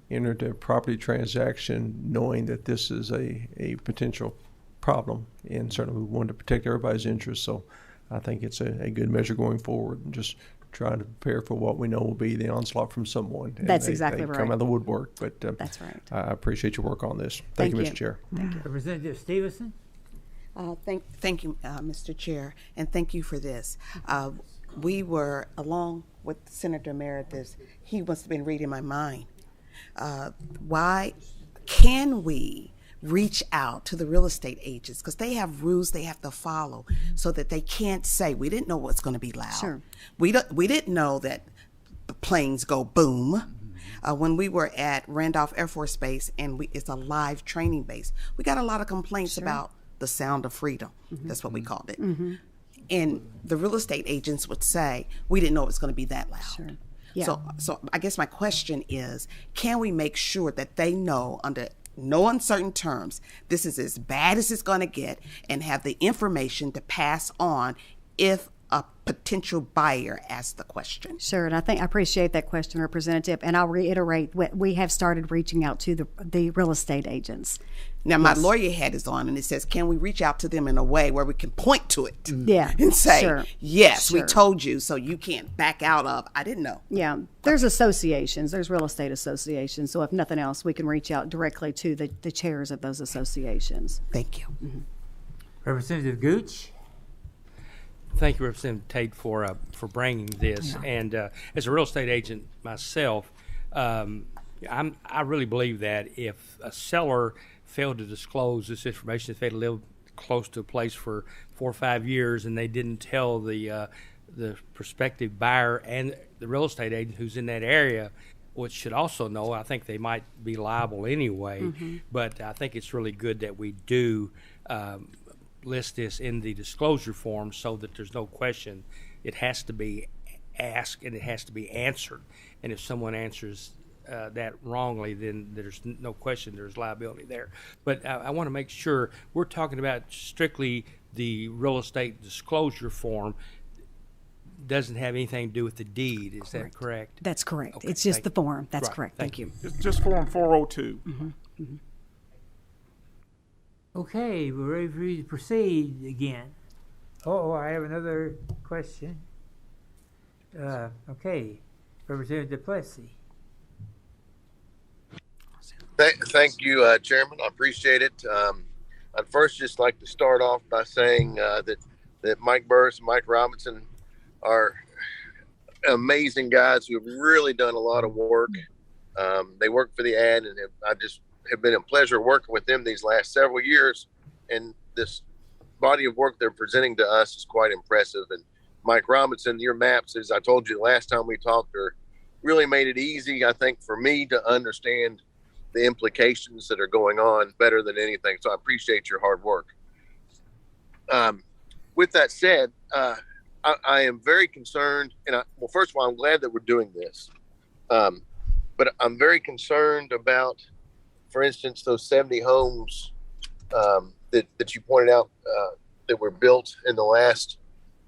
enter into a property transaction knowing that this is a potential problem, and certainly we want to protect everybody's interests. So I think it's a good measure going forward, and just trying to prepare for what we know will be the onslaught from someone. And That's exactly right. Come out of the woodwork, but that's right. I appreciate your work on this. Thank you, Mr. Chair. Thank you. Representative Stevenson. Thank you, Mr. Chair, and thank you for this. We were, along with Senator Meredith, he must have been reading my mind. Why can we reach out to the real estate agents? Because they have rules they have to follow, so that they can't say, we didn't know what's going to be loud. Sure. We didn't know that the planes go boom. When we were at Randolph Air Force Base, and it's a live training base, we got a lot of complaints about the sound of freedom. That's what we called it. And the real estate agents would say, we didn't know it was going to be that loud. Sure. Yeah. So I guess my question is, can we make sure that they know under no uncertain terms, this is as bad as it's going to get, and have the information to pass on if a potential buyer asks the question? Sure, and I appreciate that question, Representative. And I'll reiterate, we have started reaching out to the real estate agents. Now, my lawyer hat is on, and it says, can we reach out to them in a way where we can point to it? Yeah. And say, sure. Yes, sure. we told you, so you can't back out of, I didn't know. Yeah, there's associations, there's real estate associations. So if nothing else, we can reach out directly to the chairs of those associations. Thank you. Representative Gooch. Thank you, Representative Tate, for bringing this. Yeah. And as a real estate agent myself, I really believe that if a seller failed to disclose this information, if they lived close to a place for 4 or 5 years and they didn't tell the prospective buyer and the real estate agent who's in that area, which should also know, I think they might be liable anyway. But I think it's really good that we do list this in the disclosure form so that there's no question. It has to be asked and it has to be answered. And if someone answers that wrongly, then there's no question there's liability there. But I want to make sure we're talking about strictly the real estate disclosure form. Doesn't have anything to do with the deed. Is that correct? That's correct. Okay, it's just the form. That's correct. Thank you. It's just Form 402. Okay, we're ready for you to proceed again. Oh, I have another question. Okay, Representative Plessy. Thank you, Chairman. I appreciate it. I'd first just like to start off by saying that Mike Burris and Mike Robinson are amazing guys who have really done a lot of work. They work for the ad, and I just have been a pleasure working with them these last several years. And this body of work they're presenting to us is quite impressive. And Mike Robinson, your maps, as I told you the last time we talked, really made it easy, I think, for me to understand the implications that are going on better than anything. So I appreciate your hard work. With that said, I am very concerned, and well, first of all, I'm glad that we're doing this. But I'm very concerned about, for instance, those 70 homes that you pointed out that were built in the last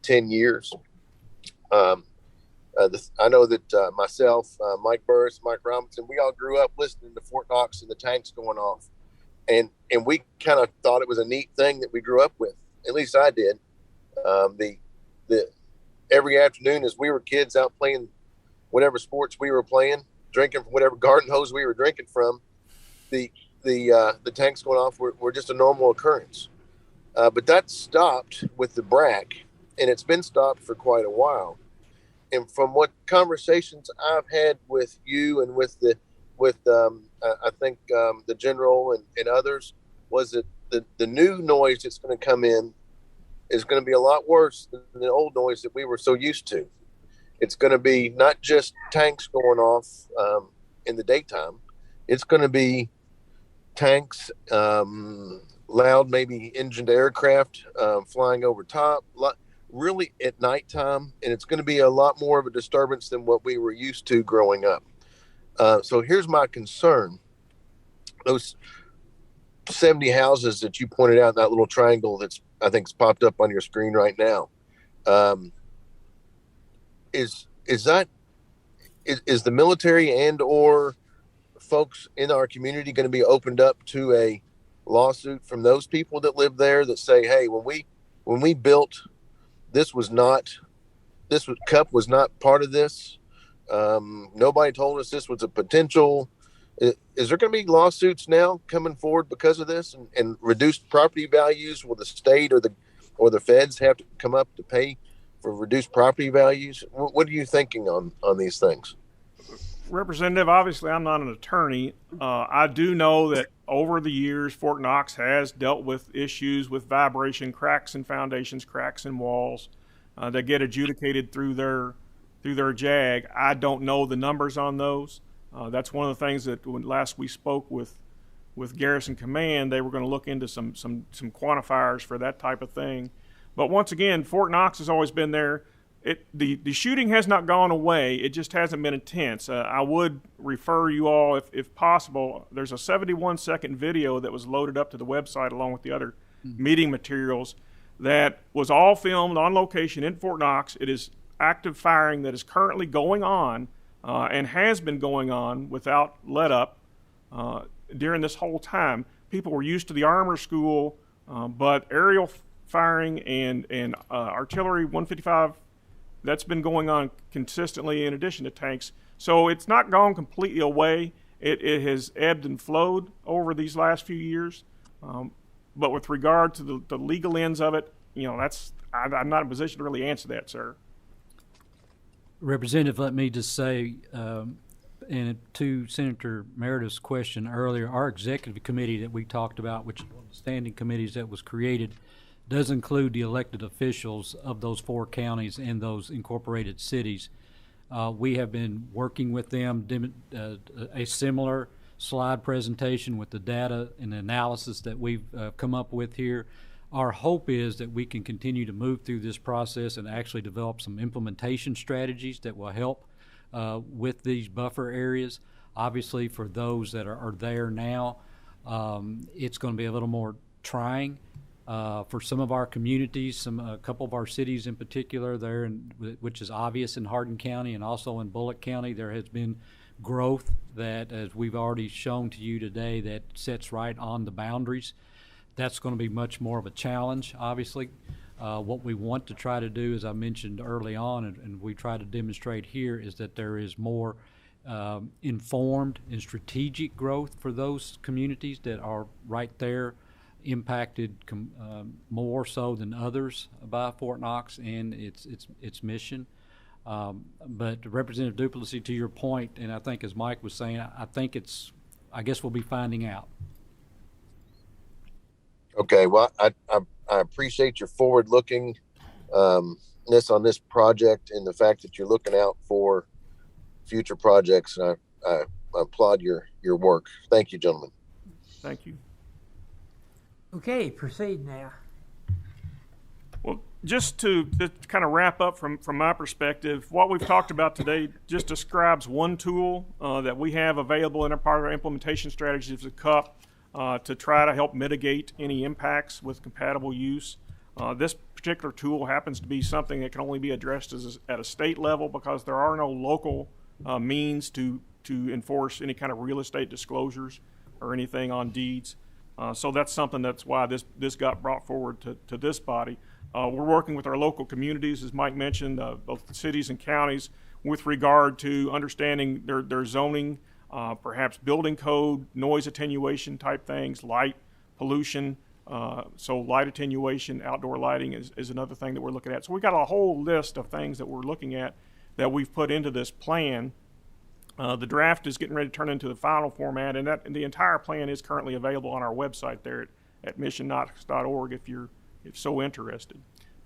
10 years. I know that myself, Mike Burris, Mike Robinson, we all grew up listening to Fort Knox and the tanks going off. And we kind of thought it was a neat thing that we grew up with. At least I did. Every afternoon as we were kids out playing whatever sports we were playing, drinking from whatever garden hose we were drinking from, the tanks going off were just a normal occurrence. But that stopped with the BRAC, and it's been stopped for quite a while. And from what conversations I've had with you and with I think the general and others, was that the new noise that's going to come in is going to be a lot worse than the old noise that we were so used to. It's going to be not just tanks going off in the daytime. It's going to be tanks, loud, maybe engined aircraft flying over top, really at nighttime, and it's going to be a lot more of a disturbance than what we were used to growing up. So here's my concern. Those 70 houses that you pointed out in that little triangle that's, I think, is popped up on your screen right now. Is the military and or folks in our community going to be opened up to a lawsuit from those people that live there that say, hey, when we built, CUP was not part of this. Nobody told us this was a potential. Is there going to be lawsuits now coming forward because of this and reduced property values? Will the state or the feds have to come up to pay for reduced property values? What are you thinking on these things? Representative, obviously I'm not an attorney. I do know that over the years, Fort Knox has dealt with issues with vibration, cracks in foundations, cracks in walls that get adjudicated through their JAG. I don't know the numbers on those. That's one of the things that when last we spoke with Garrison Command, they were going to look into some quantifiers for that type of thing. But once again, Fort Knox has always been there. The shooting has not gone away. It just hasn't been intense. I would refer you all, if possible, there's a 71-second video that was loaded up to the website along with the other meeting materials that was all filmed on location in Fort Knox. It is active firing that is currently going on and has been going on without let up during this whole time. People were used to the armor school, but aerial firing and artillery 155, that's been going on consistently in addition to tanks. So it's not gone completely away. It has ebbed and flowed over these last few years. But with regard to the legal ends of it, I'm not in a position to really answer that, sir. Representative, let me just say, and to Senator Meredith's question earlier, our executive committee that we talked about, which is one of the standing committees that was created, does include the elected officials of those 4 counties and those incorporated cities. We have been working with them, a similar slide presentation with the data and analysis that we've come up with here. Our hope is that we can continue to move through this process and actually develop some implementation strategies that will help with these buffer areas. Obviously, for those that are there now, it's going to be a little more trying. For some of our communities, a couple of our cities in particular, which is obvious in Hardin County and also in Bullock County, there has been growth that, as we've already shown to you today, that sits right on the boundaries. That's going to be much more of a challenge, obviously. What we want to try to do, as I mentioned early on, and we try to demonstrate here, is that there is more informed and strategic growth for those communities that are right there, impacted more so than others by Fort Knox and its mission. But Representative Duplessis, to your point, and I think as Mike was saying, I guess we'll be finding out. Okay, well, I appreciate your forward-looking on this project and the fact that you're looking out for future projects, and I applaud your work. Thank you, gentlemen. Thank you. Okay, proceed now. Well, just to kind of wrap up from my perspective, what we've talked about today just describes one tool that we have available in a part of our implementation strategy of the CUP to try to help mitigate any impacts with compatible use. This particular tool happens to be something that can only be addressed at a state level because there are no local means to enforce any kind of real estate disclosures or anything on deeds. So that's something that's why this got brought forward to this body. We're working with our local communities, as Mike mentioned, both the cities and counties, with regard to understanding their zoning, perhaps building code, noise attenuation type things, light pollution. So light attenuation, outdoor lighting is another thing that we're looking at. So we got a whole list of things that we're looking at that we've put into this plan. The draft is getting ready to turn into the final format, and the entire plan is currently available on our website there at missionknox.org if you're so interested.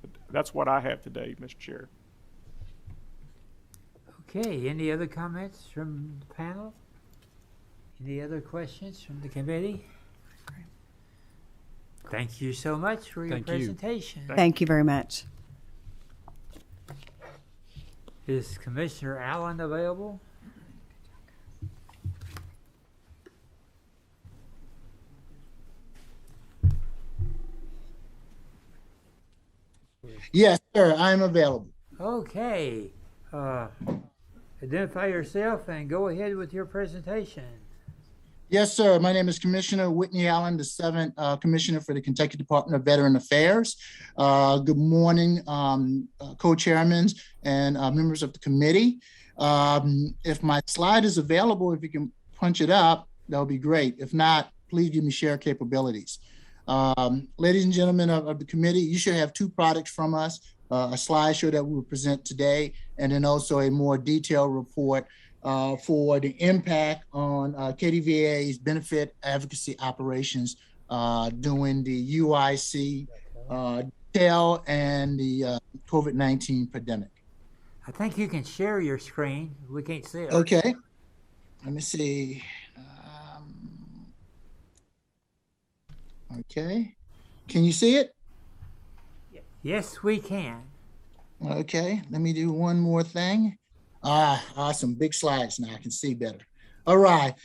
But that's what I have today, Mr. Chair. Okay, any other comments from the panel? Any other questions from the committee? Thank you so much for your presentation. Thank you very much. Is Commissioner Allen available? Yes, sir, I'm available. Okay. Identify yourself and go ahead with your presentation. Yes, sir. My name is Commissioner Whitney Allen, the 7th Commissioner for the Kentucky Department of Veteran Affairs. Good morning, co-chairmans and members of the committee. If my slide is available, if you can punch it up, that would be great. If not, please give me share capabilities. Ladies and gentlemen of the committee, you should have 2 products from us, a slideshow that we will present today, and then also a more detailed report for the impact on KDVA's benefit advocacy operations during the UIC tail and the COVID-19 pandemic. I think you can share your screen. We can't see it. Okay. Let me see. Okay. Can you see it? Yes, we can. Okay. Let me do one more thing. Awesome. Big slides now. I can see better. All right.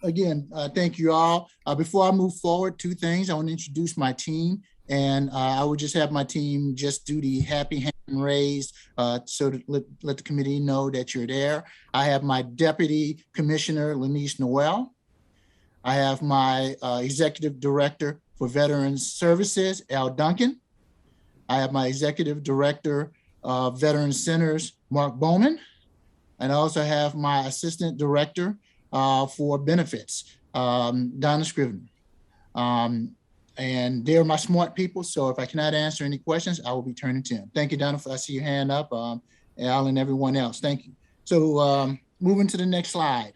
Again, thank you all. Before I move forward, 2 things. I want to introduce my team, and I would just have my team just do the happy hand raised so to let the committee know that you're there. I have my Deputy Commissioner, Lanice Noel. I have my Executive Director for Veterans Services, Al Duncan. I have my Executive Director of Veteran Centers, Mark Bowman. And I also have my Assistant Director for Benefits, Donna Scrivener. And they're my smart people, so if I cannot answer any questions, I will be turning to them. Thank you, Donna, I see your hand up, Al and everyone else. Thank you. So moving to the next slide.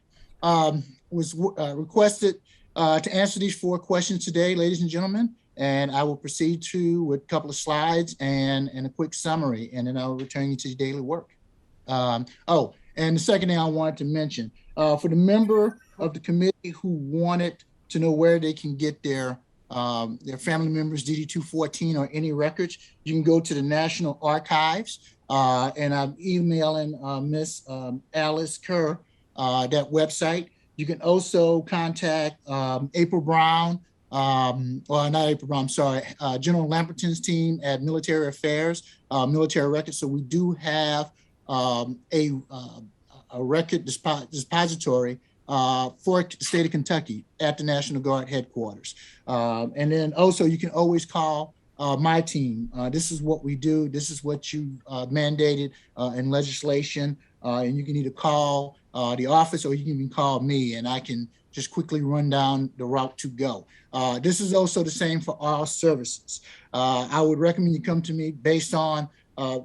Was requested to answer these 4 questions today, ladies and gentlemen, and I will proceed with a couple of slides and a quick summary, and then I'll return you to your daily work. And the second thing I wanted to mention, for the member of the committee who wanted to know where they can get their family members' DD-214 or any records, you can go to the National Archives, and I'm emailing Miss Alice Kerr that website. You can also contact April Brown, or not April Brown, I'm sorry, General Lamperton's team at Military Affairs, Military Records. So we do have a record depository for the state of Kentucky at the National Guard headquarters. And then also you can always call my team. This is what we do. This is what you mandated in legislation. And you can either call the office or you can even call me and I can just quickly run down the route to go. This is also the same for all services. I would recommend you come to me based on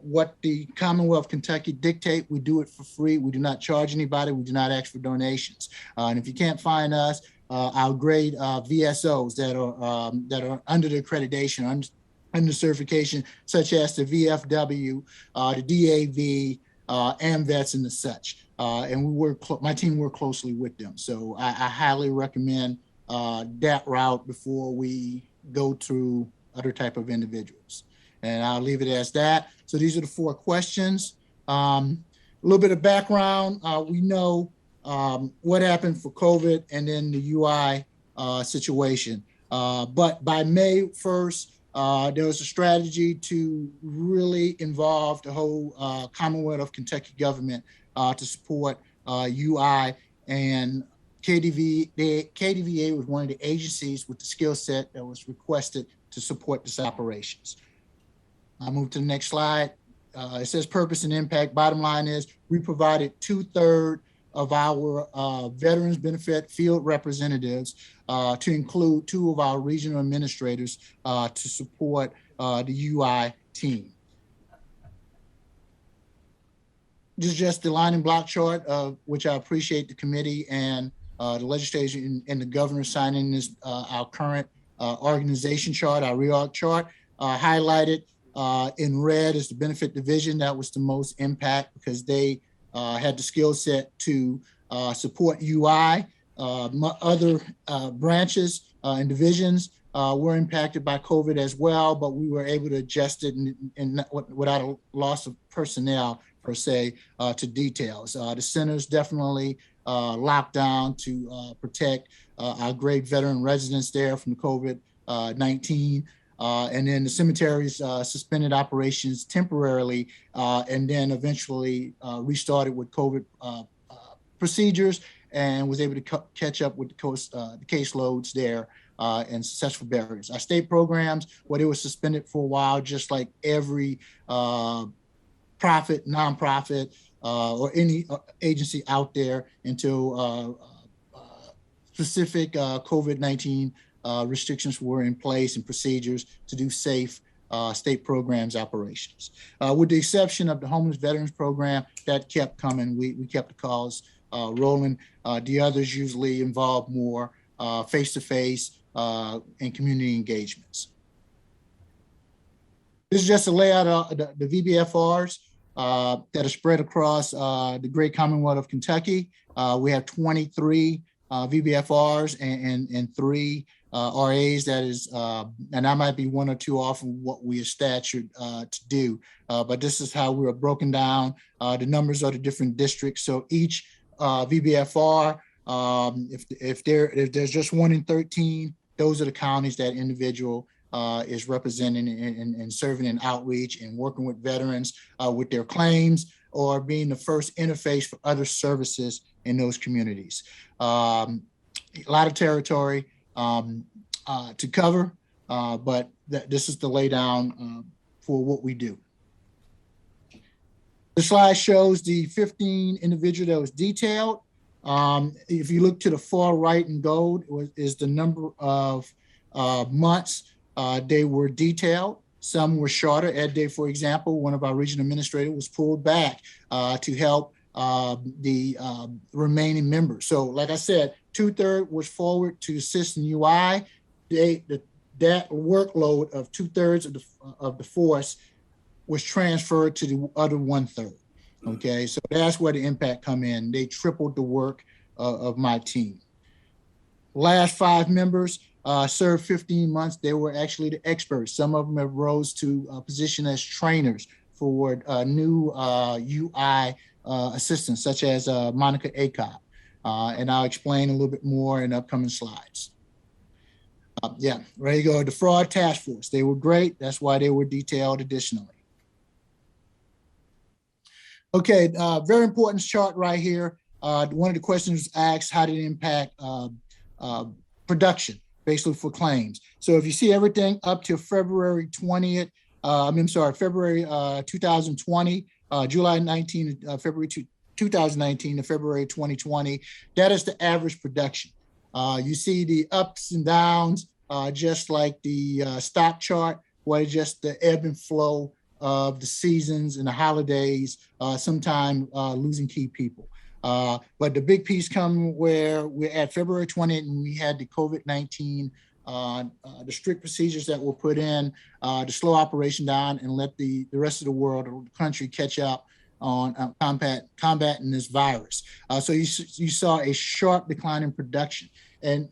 what the Commonwealth of Kentucky dictate. We do it for free. We do not charge anybody. We do not ask for donations. And if you can't find us, our grade VSOs that are under the accreditation, under certification, such as the VFW, the DAV, AMVETS, and the such. And we work. My team work closely with them. So I highly recommend that route before we go through other type of individuals. And I'll leave it as that. So these are the 4 questions. A little bit of background. We know what happened for COVID and then the UI situation. But by May 1st, there was a strategy to really involve the whole Commonwealth of Kentucky government to support UI, and KDVA was one of the agencies with the skill set that was requested to support this operations. I'll move to the next slide. It says purpose and impact. Bottom line is we provided 2/3 of our veterans benefit field representatives to include 2 of our regional administrators to support the UI team. This is just the line and block chart, which I appreciate the committee and the legislation and the governor signing this, our current organization chart, our reorg chart. Highlighted in red is the benefit division. That was the most impact because they had the skill set to support UI. Other branches and divisions were impacted by COVID as well, but we were able to adjust it and without a loss of personnel per se to details. The center's definitely locked down to protect our great veteran residents there from COVID-19. And then the cemeteries suspended operations temporarily and then eventually restarted with COVID procedures and was able to catch up with the caseloads there and successful burials. Our state programs, well, they were suspended for a while, just like every profit, nonprofit, or any agency out there until specific COVID-19 restrictions were in place and procedures to do safe state programs operations. With the exception of the Homeless Veterans Program, that kept coming. We kept the calls rolling. The others usually involve more face-to-face and community engagements. This is just a layout of the VBFRs that are spread across the great Commonwealth of Kentucky. We have 23 VBFRs and 3 RAs. That is, and I might be 1 or 2 off of what we are statured to do, but this is how we are broken down. The numbers are the different districts. So each VBFR, if there's just 1 in 13, those are the counties that individual is representing and serving in outreach and working with veterans with their claims or being the first interface for other services in those communities. A lot of territory to cover, but this is the laydown for what we do. The slide shows the 15 individual that was detailed. If you look to the far right in gold is the number of months they were detailed. Some were shorter. Ed Day, for example, one of our regional administrators was pulled back to help the remaining members. So like I said, 2/3 was forward to assist in UI. That workload of 2/3 of the force was transferred to the other 1/3. Okay, so that's where the impact come in. They tripled the work of my team. Last 5 members served 15 months. They were actually the experts. Some of them have rose to a position as trainers for new UI assistants, such as Monica Acock. And I'll explain a little bit more in upcoming slides. Yeah, there you go. The fraud task force, they were great. That's why they were detailed additionally. Okay, very important chart right here. One of the questions asked, how did it impact production, basically for claims? So if you see everything up to February 20th, February 2020, July 19, February 2019 to February 2020, that is the average production. You see the ups and downs, just like the stock chart, where it's just the ebb and flow of the seasons and the holidays, sometimes losing key people. But the big piece come where we're at February 20th and we had the COVID-19, the strict procedures that were put in to slow operation down and let the rest of the world or the country catch up on combating this virus. So you saw a sharp decline in production. And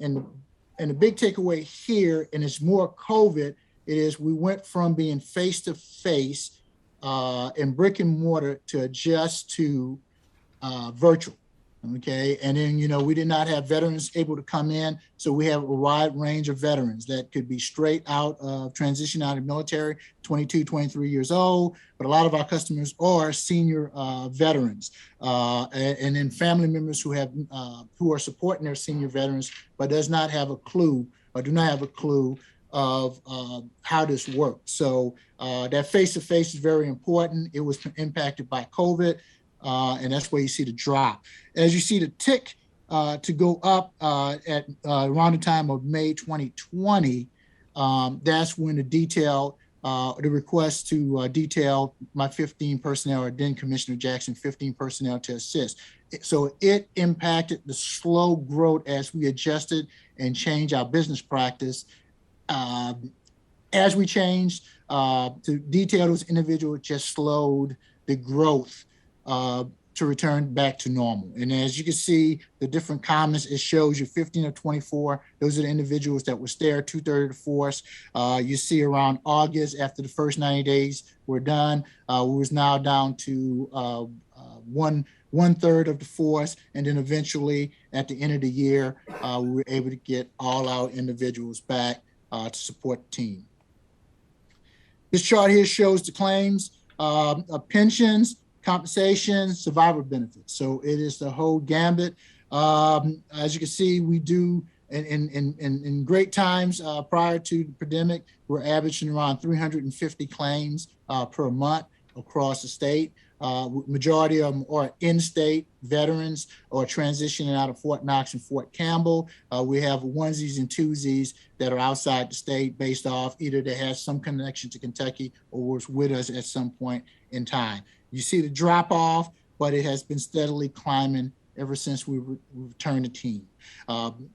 the big takeaway here, and it's more COVID, it is we went from being face-to-face and brick and mortar to adjust to virtual, okay? And then, we did not have veterans able to come in, so we have a wide range of veterans that could be straight out of transition out of military, 22, 23 years old, but a lot of our customers are senior veterans, and then family members who are supporting their senior veterans, but does not have a clue or do not have a clue of how this works. So that face-to-face is very important. It was impacted by COVID, and that's where you see the drop. As you see the tick to go up at around the time of May 2020, that's when the request to detail my 15 personnel, or then Commissioner Jackson, 15 personnel to assist. So it impacted the slow growth as we adjusted and changed our business practice. As we changed to detail those individuals, just slowed the growth to return back to normal. And as you can see, the different comments, it shows you 15 of 24. Those are the individuals that were there 2/3 of the force. You see around August, after the first 90 days were done, we was now down to 1/3 of the force. And then eventually at the end of the year, we were able to get all our individuals back to support the team. This chart here shows the claims of pensions, compensation, survivor benefits. So it is the whole gambit. As you can see, we do in great times prior to the pandemic, we're averaging around 350 claims per month across the state. Majority of them are in-state veterans or transitioning out of Fort Knox and Fort Campbell. We have onesies and twosies that are outside the state based off either they have some connection to Kentucky or was with us at some point in time. You see the drop off, but it has been steadily climbing ever since we returned the team.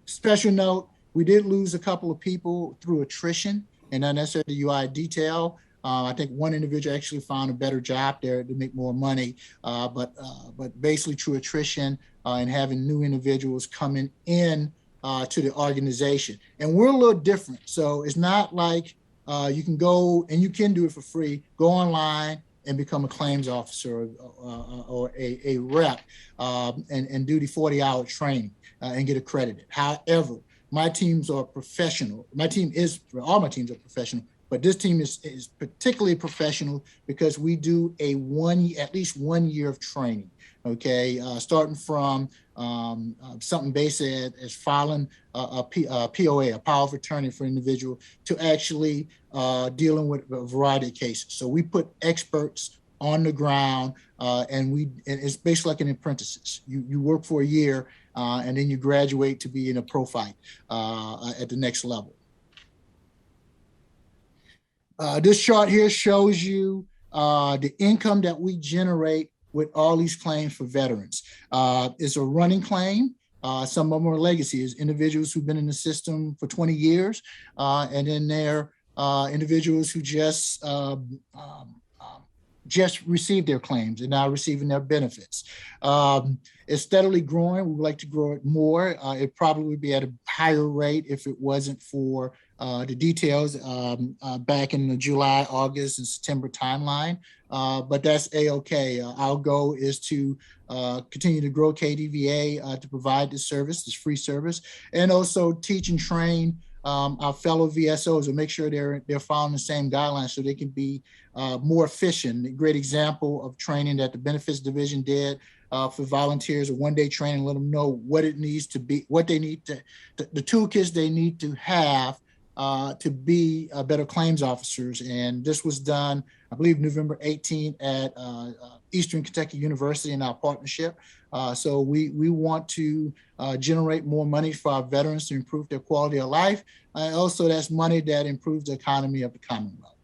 Special note, we did lose a couple of people through attrition and not necessarily UI detail. I think one individual actually found a better job there to make more money, but basically through attrition and having new individuals coming in to the organization. And we're a little different. So it's not like you can go, and you can do it for free, go online and become a claims officer or a rep and do the 40-hour training and get accredited. However, my teams are professional. All my teams are professional. But this team is particularly professional because we do at least 1 year of training, okay? Starting from something basic as filing a POA, a power of attorney for an individual, to actually dealing with a variety of cases. So we put experts on the ground and it's basically like an apprentices. You work for a year and then you graduate to be in a pro fight at the next level. This chart here shows you the income that we generate with all these claims for veterans. It's a running claim. Some of them are legacies, individuals who've been in the system for 20 years, and then there are individuals who just received their claims and now receiving their benefits. It's steadily growing. We would like to grow it more. It probably would be at a higher rate if it wasn't for the details back in the July, August, and September timeline, but that's A-okay. Our goal is to continue to grow KDVA to provide this service, this free service, and also teach and train our fellow VSOs to make sure they're following the same guidelines so they can be more efficient. A great example of training that the Benefits Division did for volunteers, a one-day training, let them know what it needs to be, what they need to, the toolkits they need to have to be better claims officers. And this was done, I believe, November 18th at Eastern Kentucky University in our partnership. So we want to generate more money for our veterans to improve their quality of life. Also, that's money that improves the economy of the Commonwealth.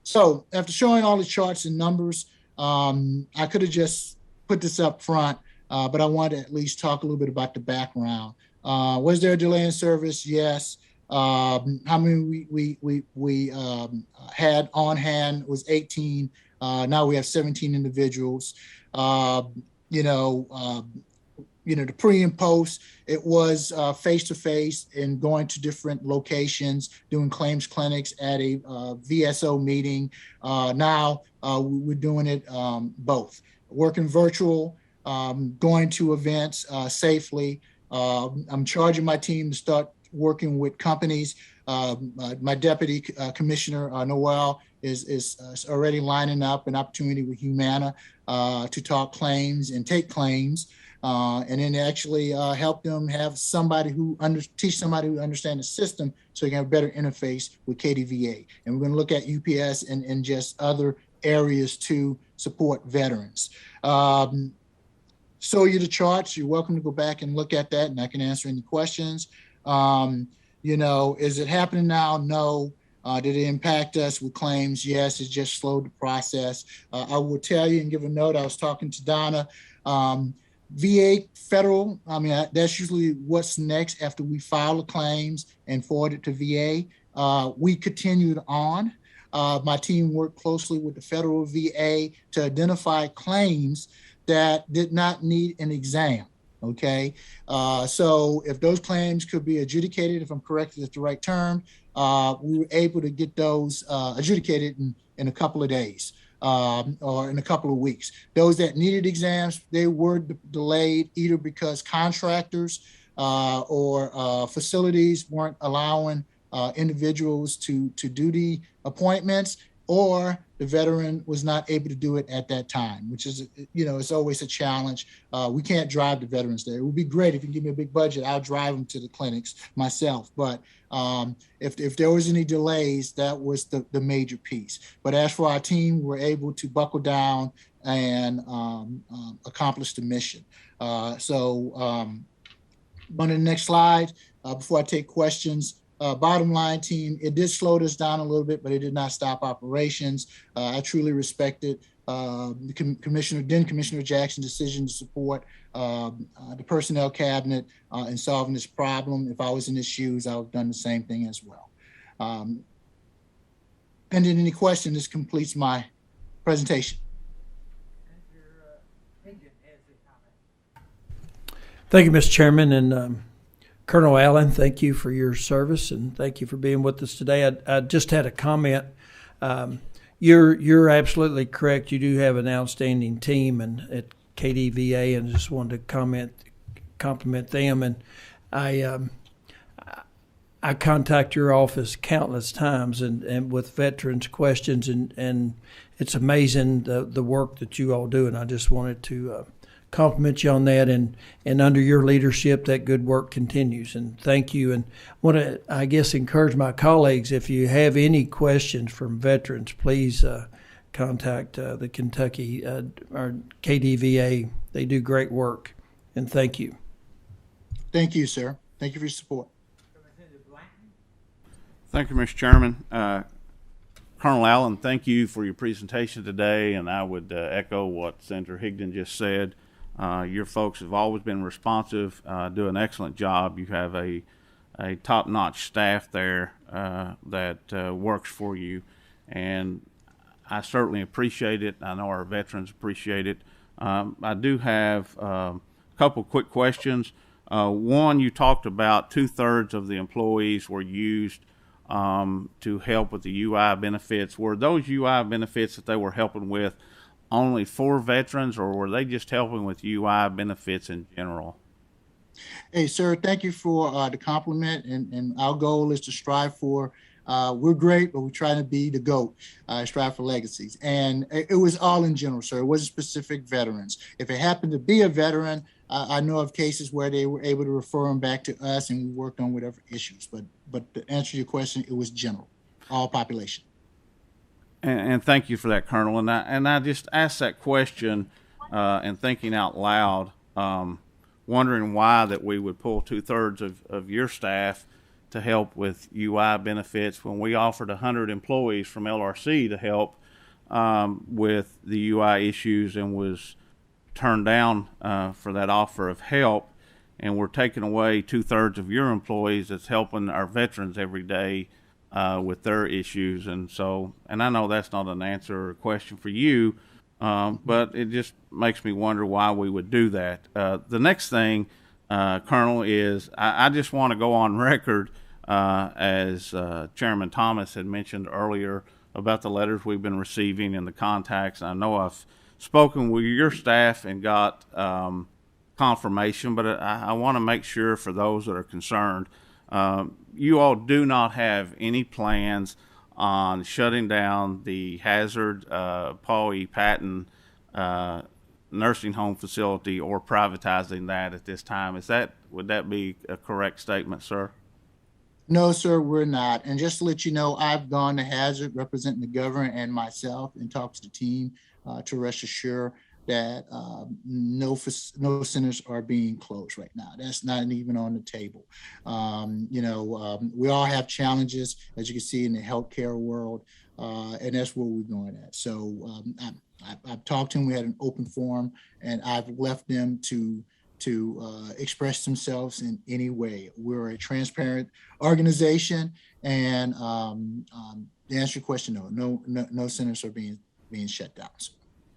So after showing all the charts and numbers, I could have just put this up front, but I want to at least talk a little bit about the background. Was there a delay in service? Yes. How many we had on hand was 18. Now we have 17 individuals. The pre and post, it was face-to-face and going to different locations, doing claims clinics at a VSO meeting. Now we're doing it both, working virtual, going to events safely. I'm charging my team to start working with companies. My deputy commissioner, Noel, is already lining up an opportunity with Humana to talk claims and take claims, and then actually help them have somebody who teach somebody who understands the system so they can have a better interface with KDVA. And we're going to look at UPS and just other areas to support veterans. Show you the charts. You're welcome to go back and look at that, and I can answer any questions. Is it happening now? No. Did it impact us with claims? Yes, it just slowed the process. I will tell you and give a note. I was talking to Donna. VA federal, that's usually what's next after we file the claims and forward it to VA. We continued on. My team worked closely with the federal VA to identify claims that did not need an exam. Okay, so if those claims could be adjudicated, if I'm correct, that's the right term, we were able to get those adjudicated in a couple of days or in a couple of weeks. Those that needed exams, they were delayed either because contractors or facilities weren't allowing individuals to do the appointments, or the veteran was not able to do it at that time, which is, it's always a challenge. We can't drive the veterans there. It would be great if you give me a big budget. I'll drive them to the clinics myself. But if there was any delays, that was the major piece. But as for our team, we're able to buckle down and accomplish the mission. On to the next slide, before I take questions. Bottom line, team, it did slow us down a little bit, but it did not stop operations. I truly respected the Commissioner Jackson's decision to support the personnel cabinet in solving this problem. If I was in his shoes, I would have done the same thing as well. Pending any question, this completes my presentation. Thank you, Mr. Chairman, and Colonel Allen, thank you for your service and thank you for being with us today. I just had a comment. You're absolutely correct. You do have an outstanding team and at KDVA, and just wanted to compliment them. And I contact your office countless times and with veterans questions, and it's amazing the work that you all do. And I just wanted to compliment you on that, and under your leadership, that good work continues. And thank you. And want to, I guess, encourage my colleagues, if you have any questions from veterans, please contact the Kentucky or KDVA. They do great work. And thank you. Thank you, sir. Thank you for your support. Thank you, Mr. Chairman. Colonel Allen, thank you for your presentation today, and I would echo what Senator Higdon just said. Your folks have always been responsive, do an excellent job. You have a top-notch staff there that works for you, and I certainly appreciate it. I know our veterans appreciate it. I do have a couple quick questions. One, you talked about 2/3 of the employees were used to help with the UI benefits. Were those UI benefits that they were helping with only for veterans, or were they just helping with UI benefits in general? Hey, sir, thank you for the compliment. And our goal is to strive for, we're great, but we try to be the GOAT, strive for legacies. And it was all in general, sir. It wasn't specific veterans. If it happened to be a veteran, I know of cases where they were able to refer them back to us and we worked on whatever issues. But to answer your question, it was general, all population. And thank you for that, Colonel. And I just asked that question and thinking out loud, wondering why that we would pull 2/3 of your staff to help with UI benefits when we offered 100 employees from LRC to help with the UI issues and was turned down for that offer of help. And we're taking away 2/3 of your employees that's helping our veterans every day with their issues. And I know that's not an answer or a question for you, but it just makes me wonder why we would do that. The next thing, Colonel, is I just want to go on record, as Chairman Thomas had mentioned earlier, about the letters we've been receiving and the contacts. I know I've spoken with your staff and got confirmation, but I want to make sure for those that are concerned, you all do not have any plans on shutting down the Hazard Paul E. Patton nursing home facility or privatizing that at this time. Would that be a correct statement, sir? No, sir, we're not. And just to let you know, I've gone to Hazard representing the governor and myself and talked to the team to rest assured that no centers are being closed right now. That's not even on the table. We all have challenges, as you can see, in the healthcare world, and that's where we're going at. So I've talked to them. We had an open forum, and I've left them to express themselves in any way. We're a transparent organization, and to answer your question, no centers are being shut down. So.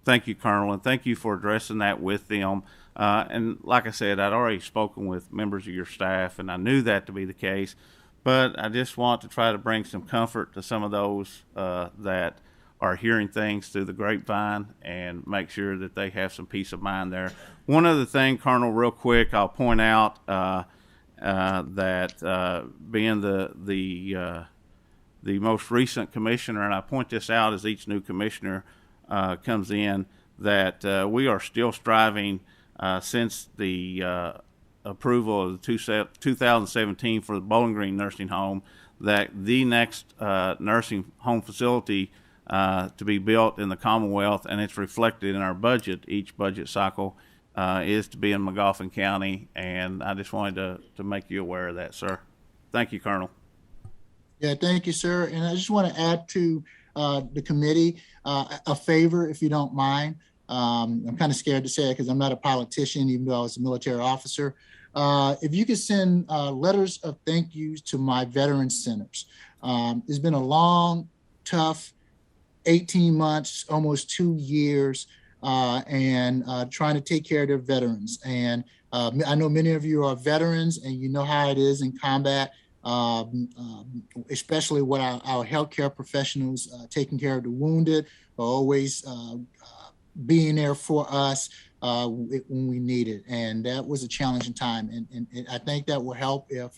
Thank you, Colonel, and thank you for addressing that with them. And like I said, I'd already spoken with members of your staff, and I knew that to be the case. But I just want to try to bring some comfort to some of those that are hearing things through the grapevine and make sure that they have some peace of mind there. One other thing, Colonel, real quick, I'll point out that being the most recent commissioner, and I point this out as each new commissioner comes in, that we are still striving since the approval of the 2017 for the Bowling Green Nursing Home, that the next nursing home facility to be built in the Commonwealth, and it's reflected in our budget each budget cycle, is to be in McGoffin County, and I just wanted to make you aware of that, sir. Thank you, Colonel. Yeah, thank you, sir. And I just want to add to the committee a favor, if you don't mind. I'm kind of scared to say it because I'm not a politician, even though I was a military officer. If you could send letters of thank yous to my veteran centers. It's been a long, tough 18 months, almost 2 years, and trying to take care of their veterans. And I know many of you are veterans and you know how it is in combat, especially what our healthcare professionals taking care of the wounded are always being there for us when we need it. And that was a challenging time. And I think that will help if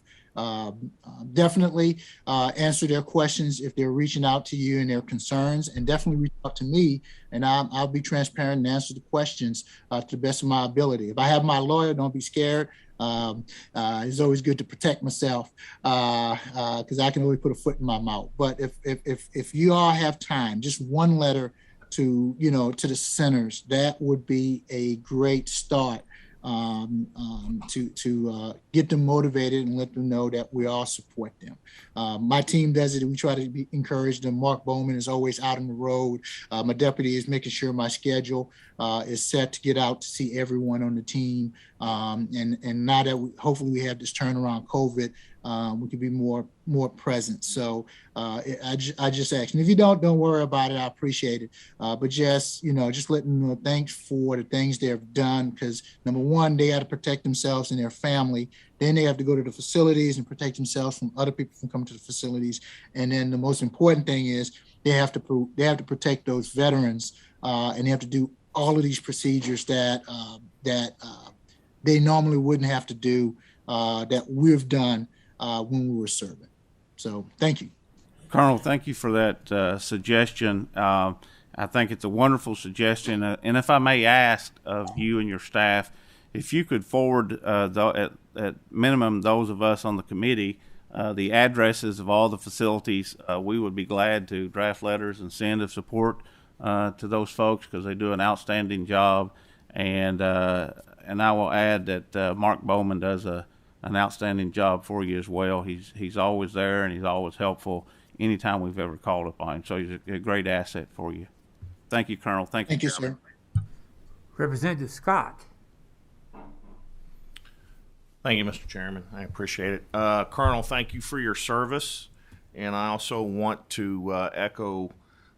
definitely answer their questions if they're reaching out to you and their concerns, and definitely reach out to me, and I'll be transparent and answer the questions to the best of my ability. If I have my lawyer, don't be scared. It's always good to protect myself because I can always put a foot in my mouth. But if you all have time, just one letter to the centers, that would be a great start to get them motivated and let them know that we all support them. My team does it. We try to encourage them. Mark Bowman is always out on the road. My deputy is making sure my schedule is set to get out to see everyone on the team. And now that hopefully we have this turnaround COVID, we can be more present. So I just ask, and if you don't worry about it. I appreciate it. But just letting them know thanks for the things they have done, because number one, they got to protect themselves and their family. Then they have to go to the facilities and protect themselves from other people from coming to the facilities. And then the most important thing is they have to protect those veterans, and they have to do all of these procedures that they normally wouldn't have to do, that we've done when we were serving. So thank you. Colonel, thank you for that suggestion. I think it's a wonderful suggestion. And if I may ask of you and your staff, if you could forward, at minimum, those of us on the committee, the addresses of all the facilities, we would be glad to draft letters and send of support to those folks, because they do an outstanding job. And I will add that Mark Bowman does an outstanding job for you as well. He's always there, and he's always helpful anytime we've ever called upon him. So he's a great asset for you. Thank you, Colonel. Thank you, sir. Representative Scott. Thank you, Mr. Chairman. I appreciate it. Colonel, thank you for your service. And I also want to echo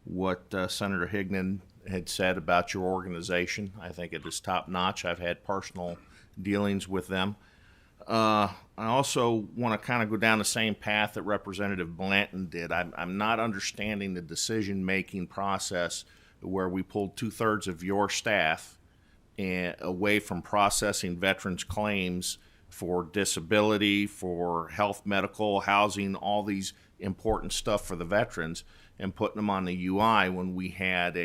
what Senator Hignan had said about your organization. I think it is top notch. I've had personal dealings with them. I also want to kind of go down the same path that Representative Blanton did. I'm not understanding the decision-making process where we pulled 2/3 of your staff away from processing veterans' claims for disability, for health, medical, housing, all these important stuff for the veterans, and putting them on the UI when we had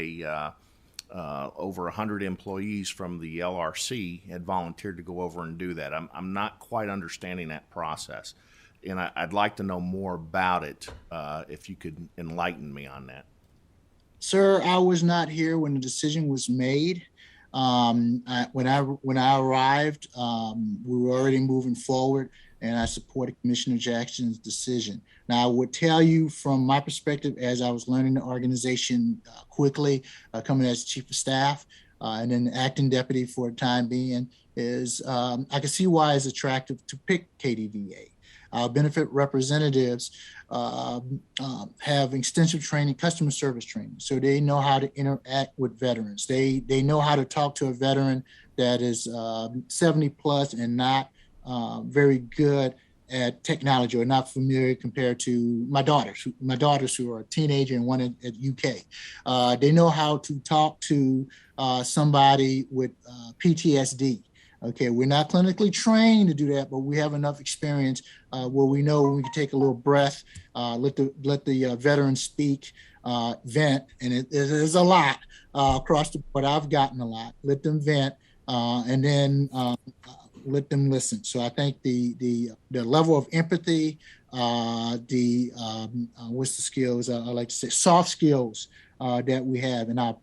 over 100 employees from the LRC had volunteered to go over and do that. I'm not quite understanding that process, and I'd like to know more about it if you could enlighten me on that. Sir, I was not here when the decision was made. When I arrived, we were already moving forward, and I supported Commissioner Jackson's decision. Now, I would tell you from my perspective, as I was learning the organization quickly, coming as chief of staff, and then acting deputy for a time being, is I can see why it's attractive to pick KDVA. Our benefit representatives have extensive training, customer service training, so they know how to interact with veterans. They know how to talk to a veteran that is 70 plus and not very good at technology or not familiar compared to my daughters who are a teenager and one at UK. They know how to talk to somebody with PTSD. Okay, we're not clinically trained to do that, but we have enough experience where we know we can take a little breath, let the veteran speak, vent, and it is a lot across the board. I've gotten a lot. Let them vent, and then let them listen. So I think the level of empathy, what's the skills? I like to say soft skills that we have, and our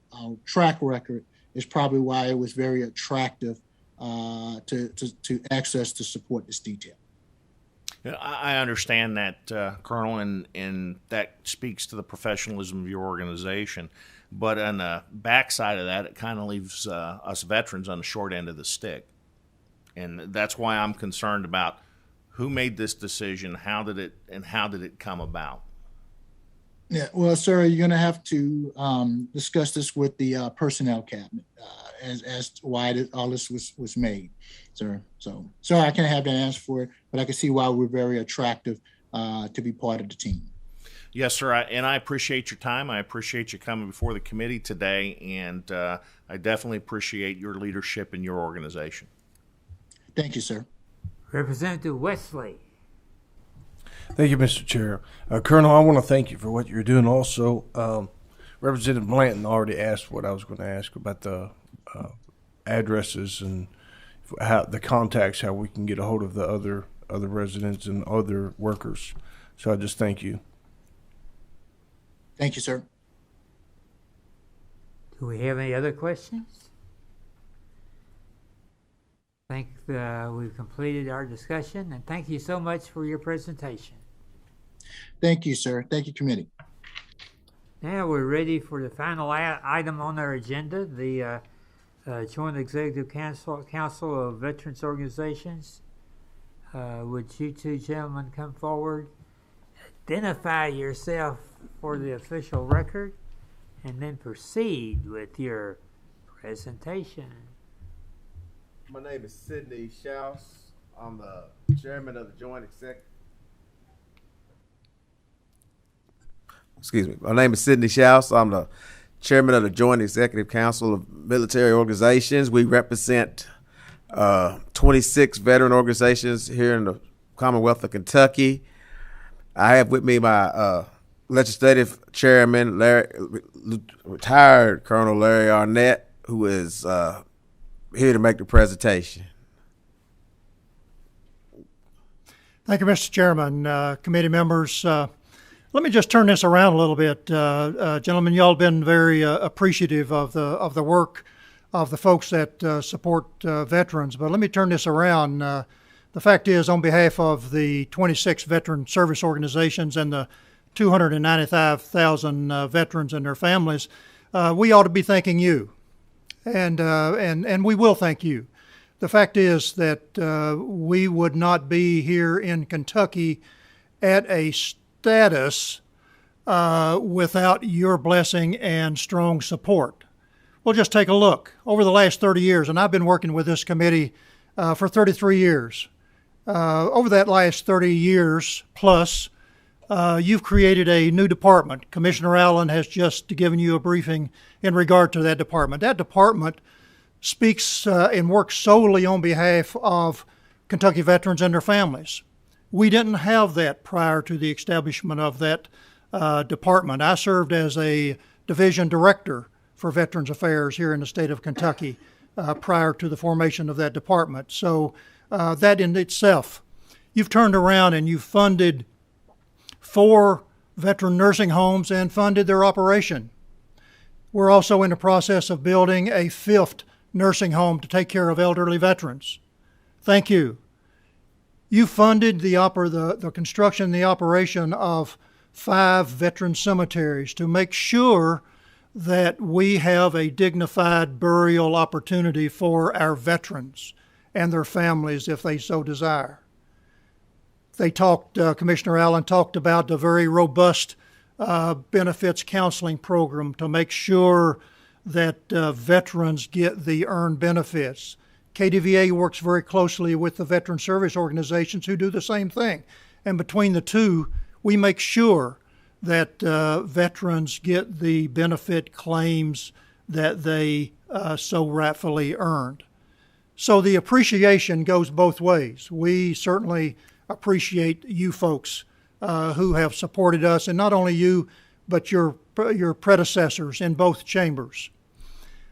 track record is probably why it was very attractive to access to support this detail. I understand that, Colonel, and that speaks to the professionalism of your organization. But on the backside of that, it kind of leaves us veterans on the short end of the stick. And that's why I'm concerned about who made this decision, how did it come about? Yeah, well, sir, you're going to have to discuss this with the personnel cabinet as to why all this was made, sir. So I can't have that answer for it, but I can see why we're very attractive to be part of the team. Yes, sir, and I appreciate your time. I appreciate you coming before the committee today, and I definitely appreciate your leadership in your organization. Thank you, sir. Representative Wesley. Thank you, Mr. Chair. Colonel, I want to thank you for what you're doing also. Representative Blanton already asked what I was going to ask about the addresses and how the contacts, how we can get a hold of the other residents and other workers. So I just thank you. Thank you, sir. Do we have any other questions? I think we've completed our discussion, and thank you so much for your presentation. Thank you, sir. Thank you, committee. Now we're ready for the final item on our agenda, the Joint Executive Council of Veterans Organizations. Would you two gentlemen come forward, identify yourself for the official record, and then proceed with your presentation. My name is Sidney Schaus. I'm the chairman of the Joint Executive. Excuse me. My name is Sidney Schaus. I'm the chairman of the Joint Executive Council of Military Organizations. We represent 26 veteran organizations here in the Commonwealth of Kentucky. I have with me my legislative chairman, retired Colonel Larry Arnett, who is here to make the presentation. Thank you, Mr. Chairman, committee members. Let me just turn this around a little bit. Gentlemen, y'all have been very appreciative of the work of the folks that support veterans, but let me turn this around. The fact is, on behalf of the 26 veteran service organizations and the 295,000 veterans and their families, we ought to be thanking you. And we will thank you. The fact is that we would not be here in Kentucky at a status without your blessing and strong support. Well, just take a look. Over the last 30 years, and I've been working with this committee for 33 years. Over that last 30 years plus, you've created a new department. Commissioner Allen has just given you a briefing in regard to that department. That department speaks and works solely on behalf of Kentucky veterans and their families. We didn't have that prior to the establishment of that department. I served as a division director for Veterans Affairs here in the state of Kentucky prior to the formation of that department. So that in itself, you've turned around and you've funded 4 veteran nursing homes and funded their operation. We're also in the process of building a 5th nursing home to take care of elderly veterans. Thank you. You funded the construction and the operation of 5 veteran cemeteries to make sure that we have a dignified burial opportunity for our veterans and their families if they so desire. They talked, Commissioner Allen talked about the very robust benefits counseling program to make sure that veterans get the earned benefits. KDVA works very closely with the veteran service organizations who do the same thing. And between the two, we make sure that veterans get the benefit claims that they so rightfully earned. So the appreciation goes both ways. We certainly appreciate you folks who have supported us, and not only you, but your predecessors in both chambers.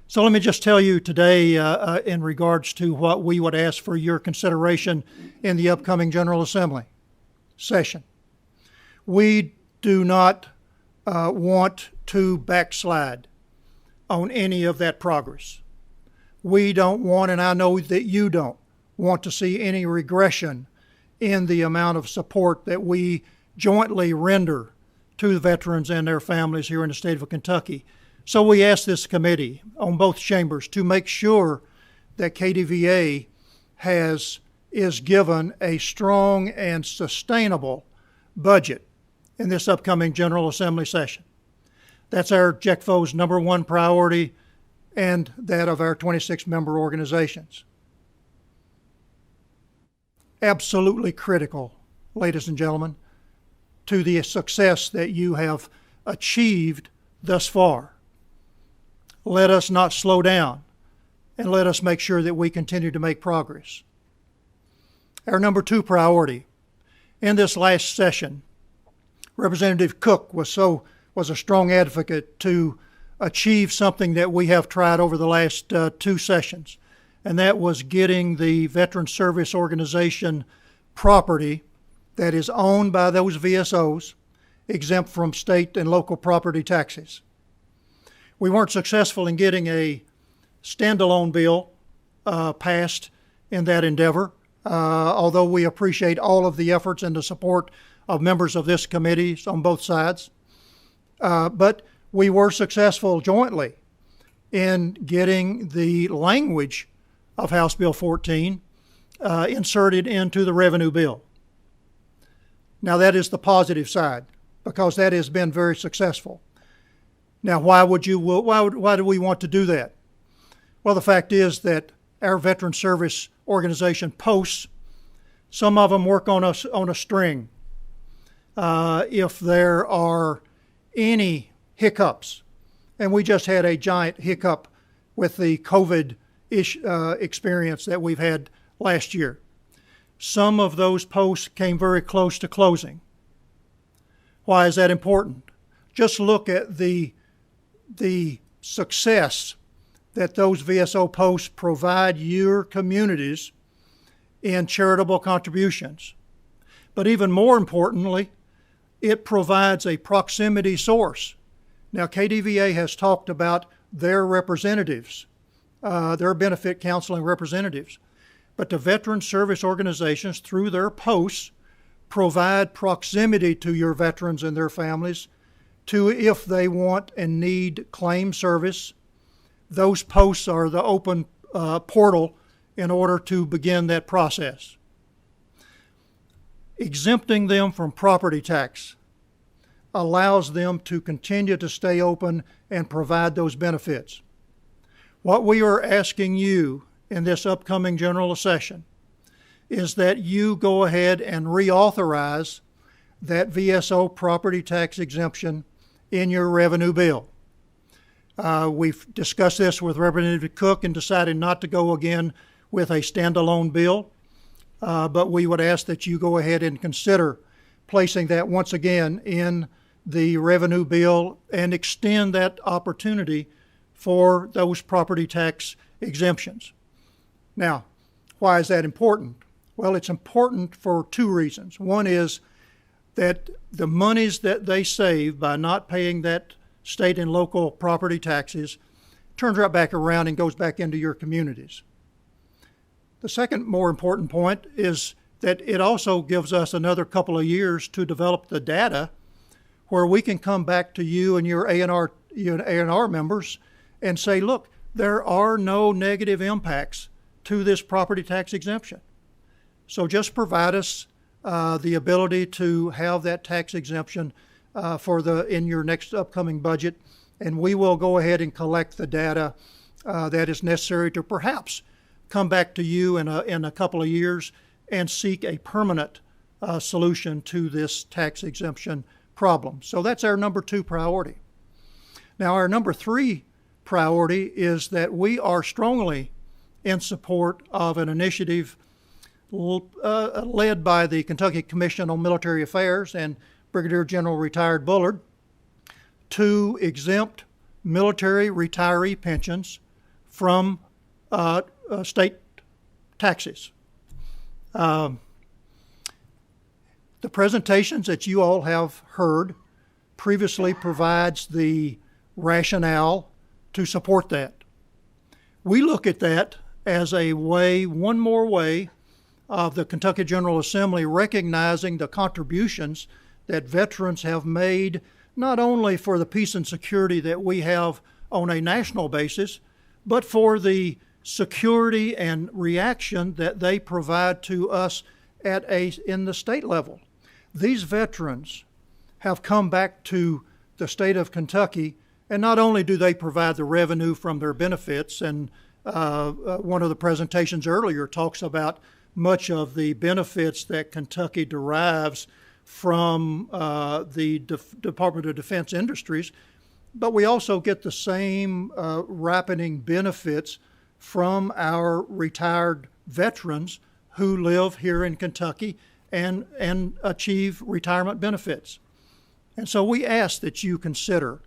So let me just tell you today in regards to what we would ask for your consideration in the upcoming General Assembly session. We do not want to backslide on any of that progress. We don't want, and I know that you don't, want to see any regression in the amount of support that we jointly render to the veterans and their families here in the state of Kentucky. So we ask this committee on both chambers to make sure that KDVA is given a strong and sustainable budget in this upcoming General Assembly session. That's our JECFO's number one priority and that of our 26 member organizations. Absolutely critical, ladies and gentlemen, to the success that you have achieved thus far. Let us not slow down, and let us make sure that we continue to make progress. Our number two priority in this last session, Representative Cook was a strong advocate to achieve something that we have tried over the last two sessions, and that was getting the Veteran Service Organization property that is owned by those VSOs exempt from state and local property taxes. We weren't successful in getting a standalone bill passed in that endeavor, although we appreciate all of the efforts and the support of members of this committee on both sides. But we were successful jointly in getting the language of House Bill 14 inserted into the revenue bill. Now that is the positive side, because that has been very successful. Now why do we want to do that? Well, the fact is that our Veteran Service Organization posts, some of them work on a string. If there are any hiccups, and we just had a giant hiccup with the COVID experience that we've had last year. Some of those posts came very close to closing. Why is that important? Just look at the success that those VSO posts provide your communities in charitable contributions. But even more importantly, it provides a proximity source. Now, KDVA has talked about their representatives, their benefit counseling representatives. But the veteran service organizations, through their posts, provide proximity to your veterans and their families to, if they want and need claim service. Those posts are the open portal in order to begin that process. Exempting them from property tax allows them to continue to stay open and provide those benefits. What we are asking you in this upcoming general session is that you go ahead and reauthorize that VSO property tax exemption in your revenue bill. We've discussed this with Representative Cook and decided not to go again with a standalone bill, but we would ask that you go ahead and consider placing that once again in the revenue bill and extend that opportunity for those property tax exemptions. Now, why is that important? Well, it's important for two reasons. One is that the monies that they save by not paying that state and local property taxes turns right back around and goes back into your communities. The second more important point is that it also gives us another couple of years to develop the data where we can come back to you and your A&R members and say, look, there are no negative impacts to this property tax exemption. So just provide us the ability to have that tax exemption in your next upcoming budget, and we will go ahead and collect the data that is necessary to perhaps come back to you in a couple of years and seek a permanent solution to this tax exemption problem. So that's our number 2 priority. Now, our number 3 priority is that we are strongly in support of an initiative led by the Kentucky Commission on Military Affairs and Brigadier General Retired Bullard to exempt military retiree pensions from state taxes. The presentations that you all have heard previously provides the rationale to support that. We look at that as one more way of the Kentucky General Assembly recognizing the contributions that veterans have made, not only for the peace and security that we have on a national basis, but for the security and reaction that they provide to us in the state level. These veterans have come back to the state of Kentucky, and not only do they provide the revenue from their benefits, and one of the presentations earlier talks about much of the benefits that Kentucky derives from the Department of Defense industries, but we also get the same ripening benefits from our retired veterans who live here in Kentucky and achieve retirement benefits. And so we ask that you consider,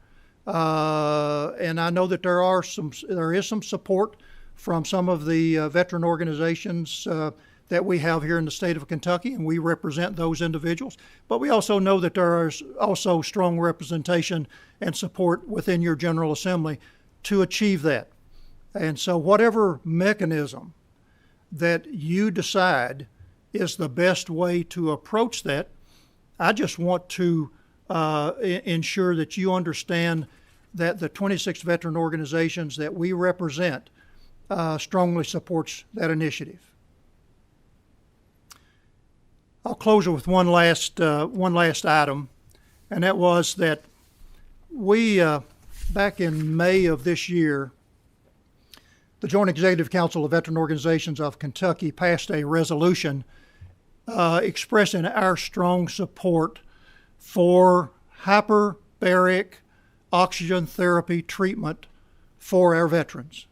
and I know that there is some support from some of the veteran organizations that we have here in the state of Kentucky, and we represent those individuals. But we also know that there is also strong representation and support within your General Assembly to achieve that. And so whatever mechanism that you decide is the best way to approach that, I just want to ensure that you understand that the 26 veteran organizations that we represent strongly supports that initiative. I'll close with one last item, and that was that we, back in May of this year, the Joint Executive Council of Veteran Organizations of Kentucky passed a resolution expressing our strong support for hyperbaric oxygen therapy treatment for our veterans.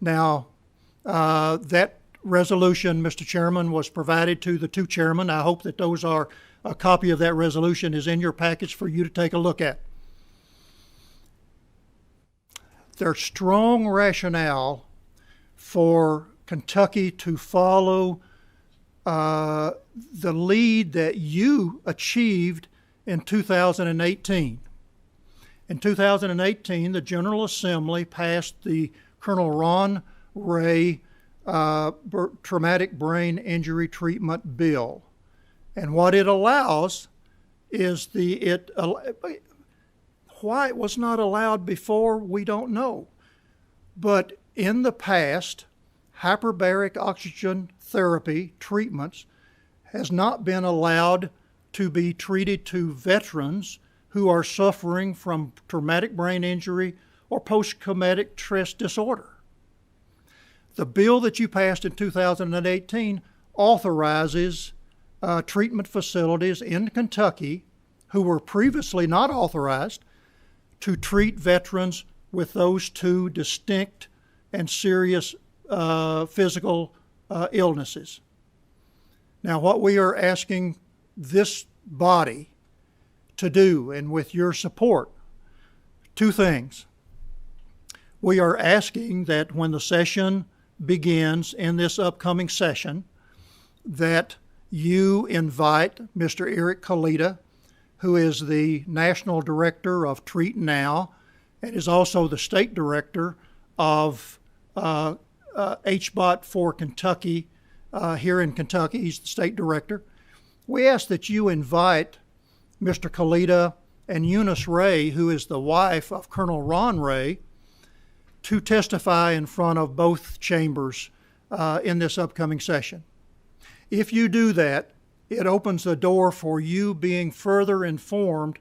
Now, that resolution, Mr. Chairman, was provided to the 2 chairmen. I hope that a copy of that resolution is in your package for you to take a look at. There's strong rationale for Kentucky to follow the lead that you achieved in 2018. In 2018, the General Assembly passed the Colonel Ron Ray Traumatic Brain Injury Treatment Bill. And what it allows is why it was not allowed before, we don't know. But in the past, hyperbaric oxygen therapy treatments has not been allowed to be treated to veterans who are suffering from traumatic brain injury or post-traumatic stress disorder. The bill that you passed in 2018 authorizes treatment facilities in Kentucky who were previously not authorized to treat veterans with those 2 distinct and serious physical illnesses. Now, what we are asking this body to do, and with your support, 2 things. We are asking that when the session begins in this upcoming session, that you invite Mr. Eric Kalita, who is the National Director of Treat Now and is also the State Director of HBOT for Kentucky here in Kentucky. He's the State Director. We ask that you invite Mr. Kalita and Eunice Ray, who is the wife of Colonel Ron Ray, to testify in front of both chambers in this upcoming session. If you do that, it opens the door for you being further informed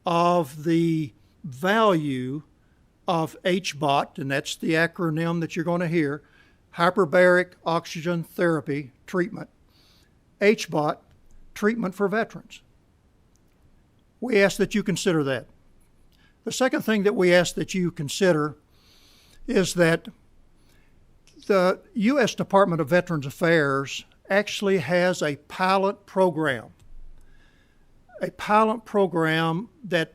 of the value of HBOT, and that's the acronym that you're going to hear, hyperbaric oxygen therapy treatment. HBOT, treatment for veterans. We ask that you consider that. The second thing that we ask that you consider is that the U.S. Department of Veterans Affairs actually has a pilot program that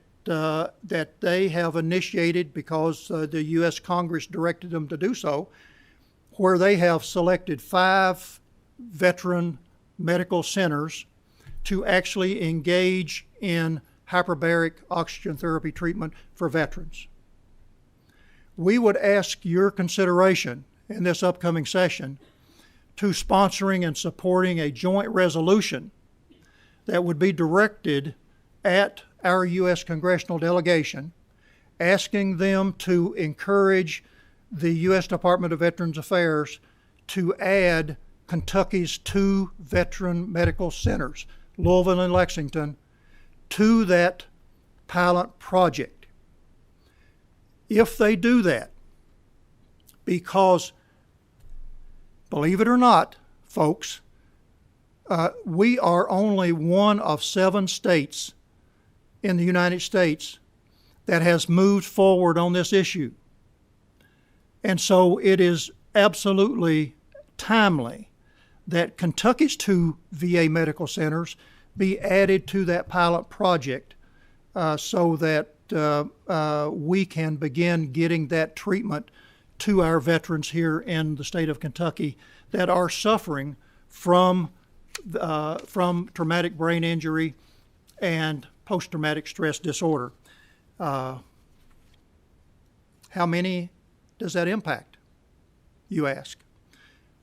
they have initiated because the U.S. Congress directed them to do so, where they have selected 5 veteran medical centers to actually engage in hyperbaric oxygen therapy treatment for veterans. We would ask your consideration in this upcoming session to sponsoring and supporting a joint resolution that would be directed at our U.S. congressional delegation, asking them to encourage the U.S. Department of Veterans Affairs to add Kentucky's 2 veteran medical centers, Louisville and Lexington, to that pilot project. If they do that, because believe it or not, folks, we are only one of 7 states in the United States that has moved forward on this issue. And so it is absolutely timely that Kentucky's 2 VA medical centers be added to that pilot project so that we can begin getting that treatment to our veterans here in the state of Kentucky that are suffering from traumatic brain injury and post-traumatic stress disorder. How many does that impact, you ask?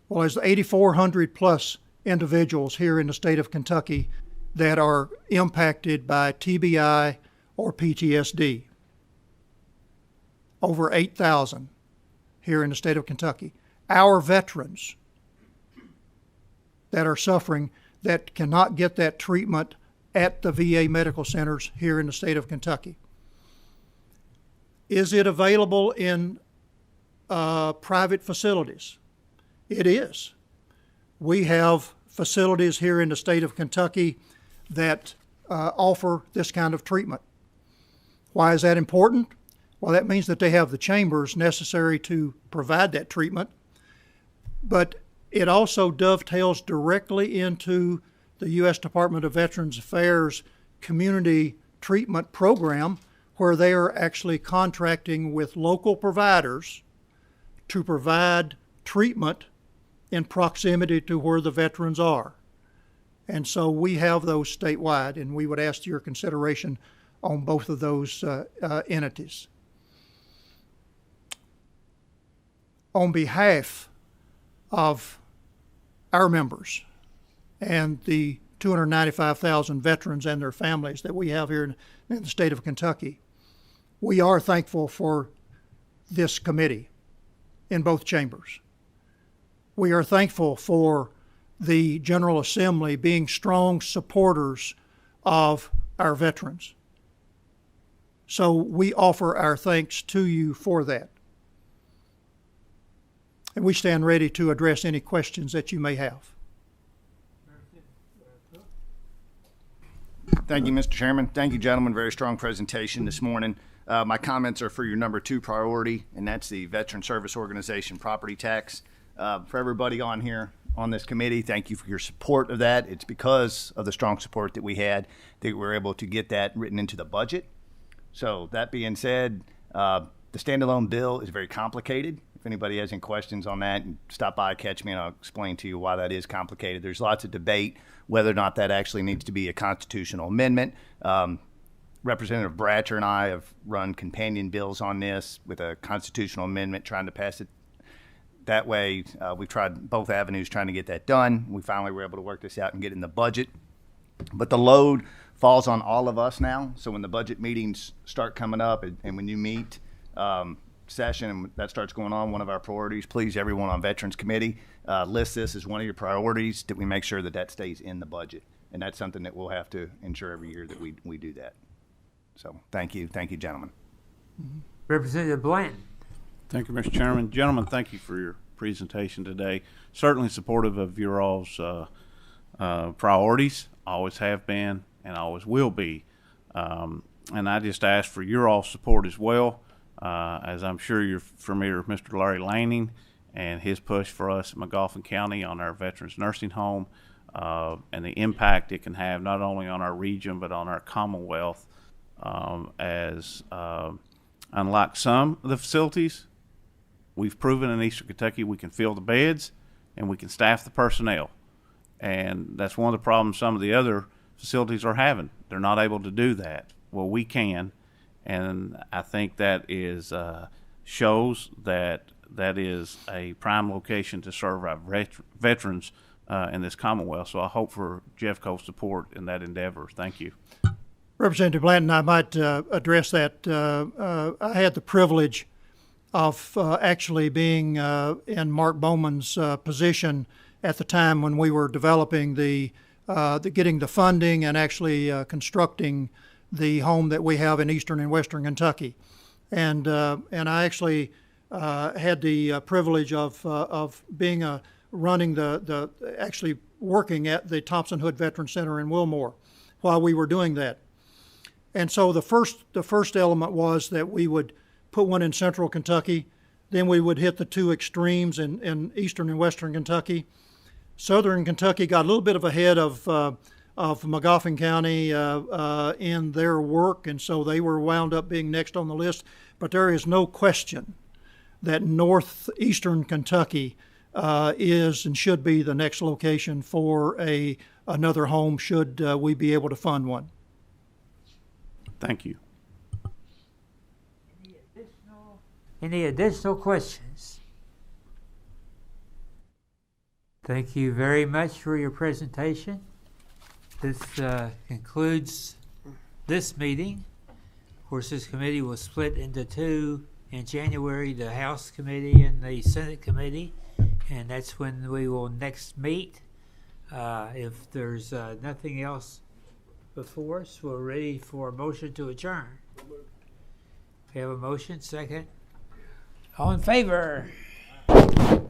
Well, there's 8,400 plus individuals here in the state of Kentucky that are impacted by TBI or PTSD. Over 8,000 here in the state of Kentucky. Our veterans that are suffering that cannot get that treatment at the VA medical centers here in the state of Kentucky. Is it available in private facilities? It is. We have facilities here in the state of Kentucky that offer this kind of treatment. Why is that important? Well, that means that they have the chambers necessary to provide that treatment, but it also dovetails directly into the U.S. Department of Veterans Affairs community treatment program, where they are actually contracting with local providers to provide treatment in proximity to where the veterans are. And so we have those statewide, and we would ask your consideration on both of those entities. On behalf of our members and the 295,000 veterans and their families that we have here in the state of Kentucky, we are thankful for this committee in both chambers. We are thankful for the General Assembly being strong supporters of our veterans. So we offer our thanks to you for that. And we stand ready to address any questions that you may have. Thank you, Mr. Chairman. Thank you, gentlemen. Very strong presentation this morning. My comments are for your number 2 priority, and that's the Veteran Service Organization property tax. For everybody on here on this committee, thank you for your support of that. It's because of the strong support that we had that we were able to get that written into the budget. So that being said, the standalone bill is very complicated. If anybody has any questions on that, stop by, catch me, and I'll explain to you why that is complicated. There's lots of debate whether or not that actually needs to be a constitutional amendment. Representative Bratcher and I have run companion bills on this with a constitutional amendment trying to pass it that way. We've tried both avenues trying to get that done. We finally were able to work this out and get in the budget. But the load falls on all of us now. So when the budget meetings start coming up and when you meet, session and that starts going on, one of our priorities, please, everyone on Veterans Committee, list this as one of your priorities, that we make sure that that stays in the budget. And that's something that we'll have to ensure every year that we do that. So thank you, gentlemen. Representative Blanton. Thank you, Mr. Chairman. Gentlemen, thank you for your presentation today. Certainly supportive of your all's priorities, always have been and always will be. And I just ask for your all support as well, as I'm sure you're familiar with Mr. Larry Lanning and his push for us in McGoffin County on our Veterans Nursing Home, and the impact it can have not only on our region but on our Commonwealth, as unlike some of the facilities, we've proven in Eastern Kentucky we can fill the beds and we can staff the personnel. And that's one of the problems some of the other facilities are having. They're not able to do that. Well, we can, and I think that is shows that that is a prime location to serve our veterans in this Commonwealth. So I hope for Jeffco's support in that endeavor. Thank you. Representative Blanton, I might address that. I had the privilege of actually being in Mark Bowman's position at the time when we were developing the getting the funding and actually constructing the home that we have in eastern and western Kentucky, and I actually had the privilege of being running actually working at the Thompson Hood Veteran Center in Wilmore while we were doing that. And so the first element was that we would put one in central Kentucky, then we would hit the two extremes in eastern and western Kentucky. Southern Kentucky got a little bit of ahead of McGoffin County in their work, and so they were wound up being next on the list. But there is no question that northeastern Kentucky is and should be the next location for another home should we be able to fund one. Thank you. Any additional questions? Thank you very much for your presentation. This concludes this meeting. Of course, this committee was split into two in January, the House Committee and the Senate Committee, and that's when we will next meet. If there's nothing else before us, we're ready for a motion to adjourn. We have a motion, second. All in favor?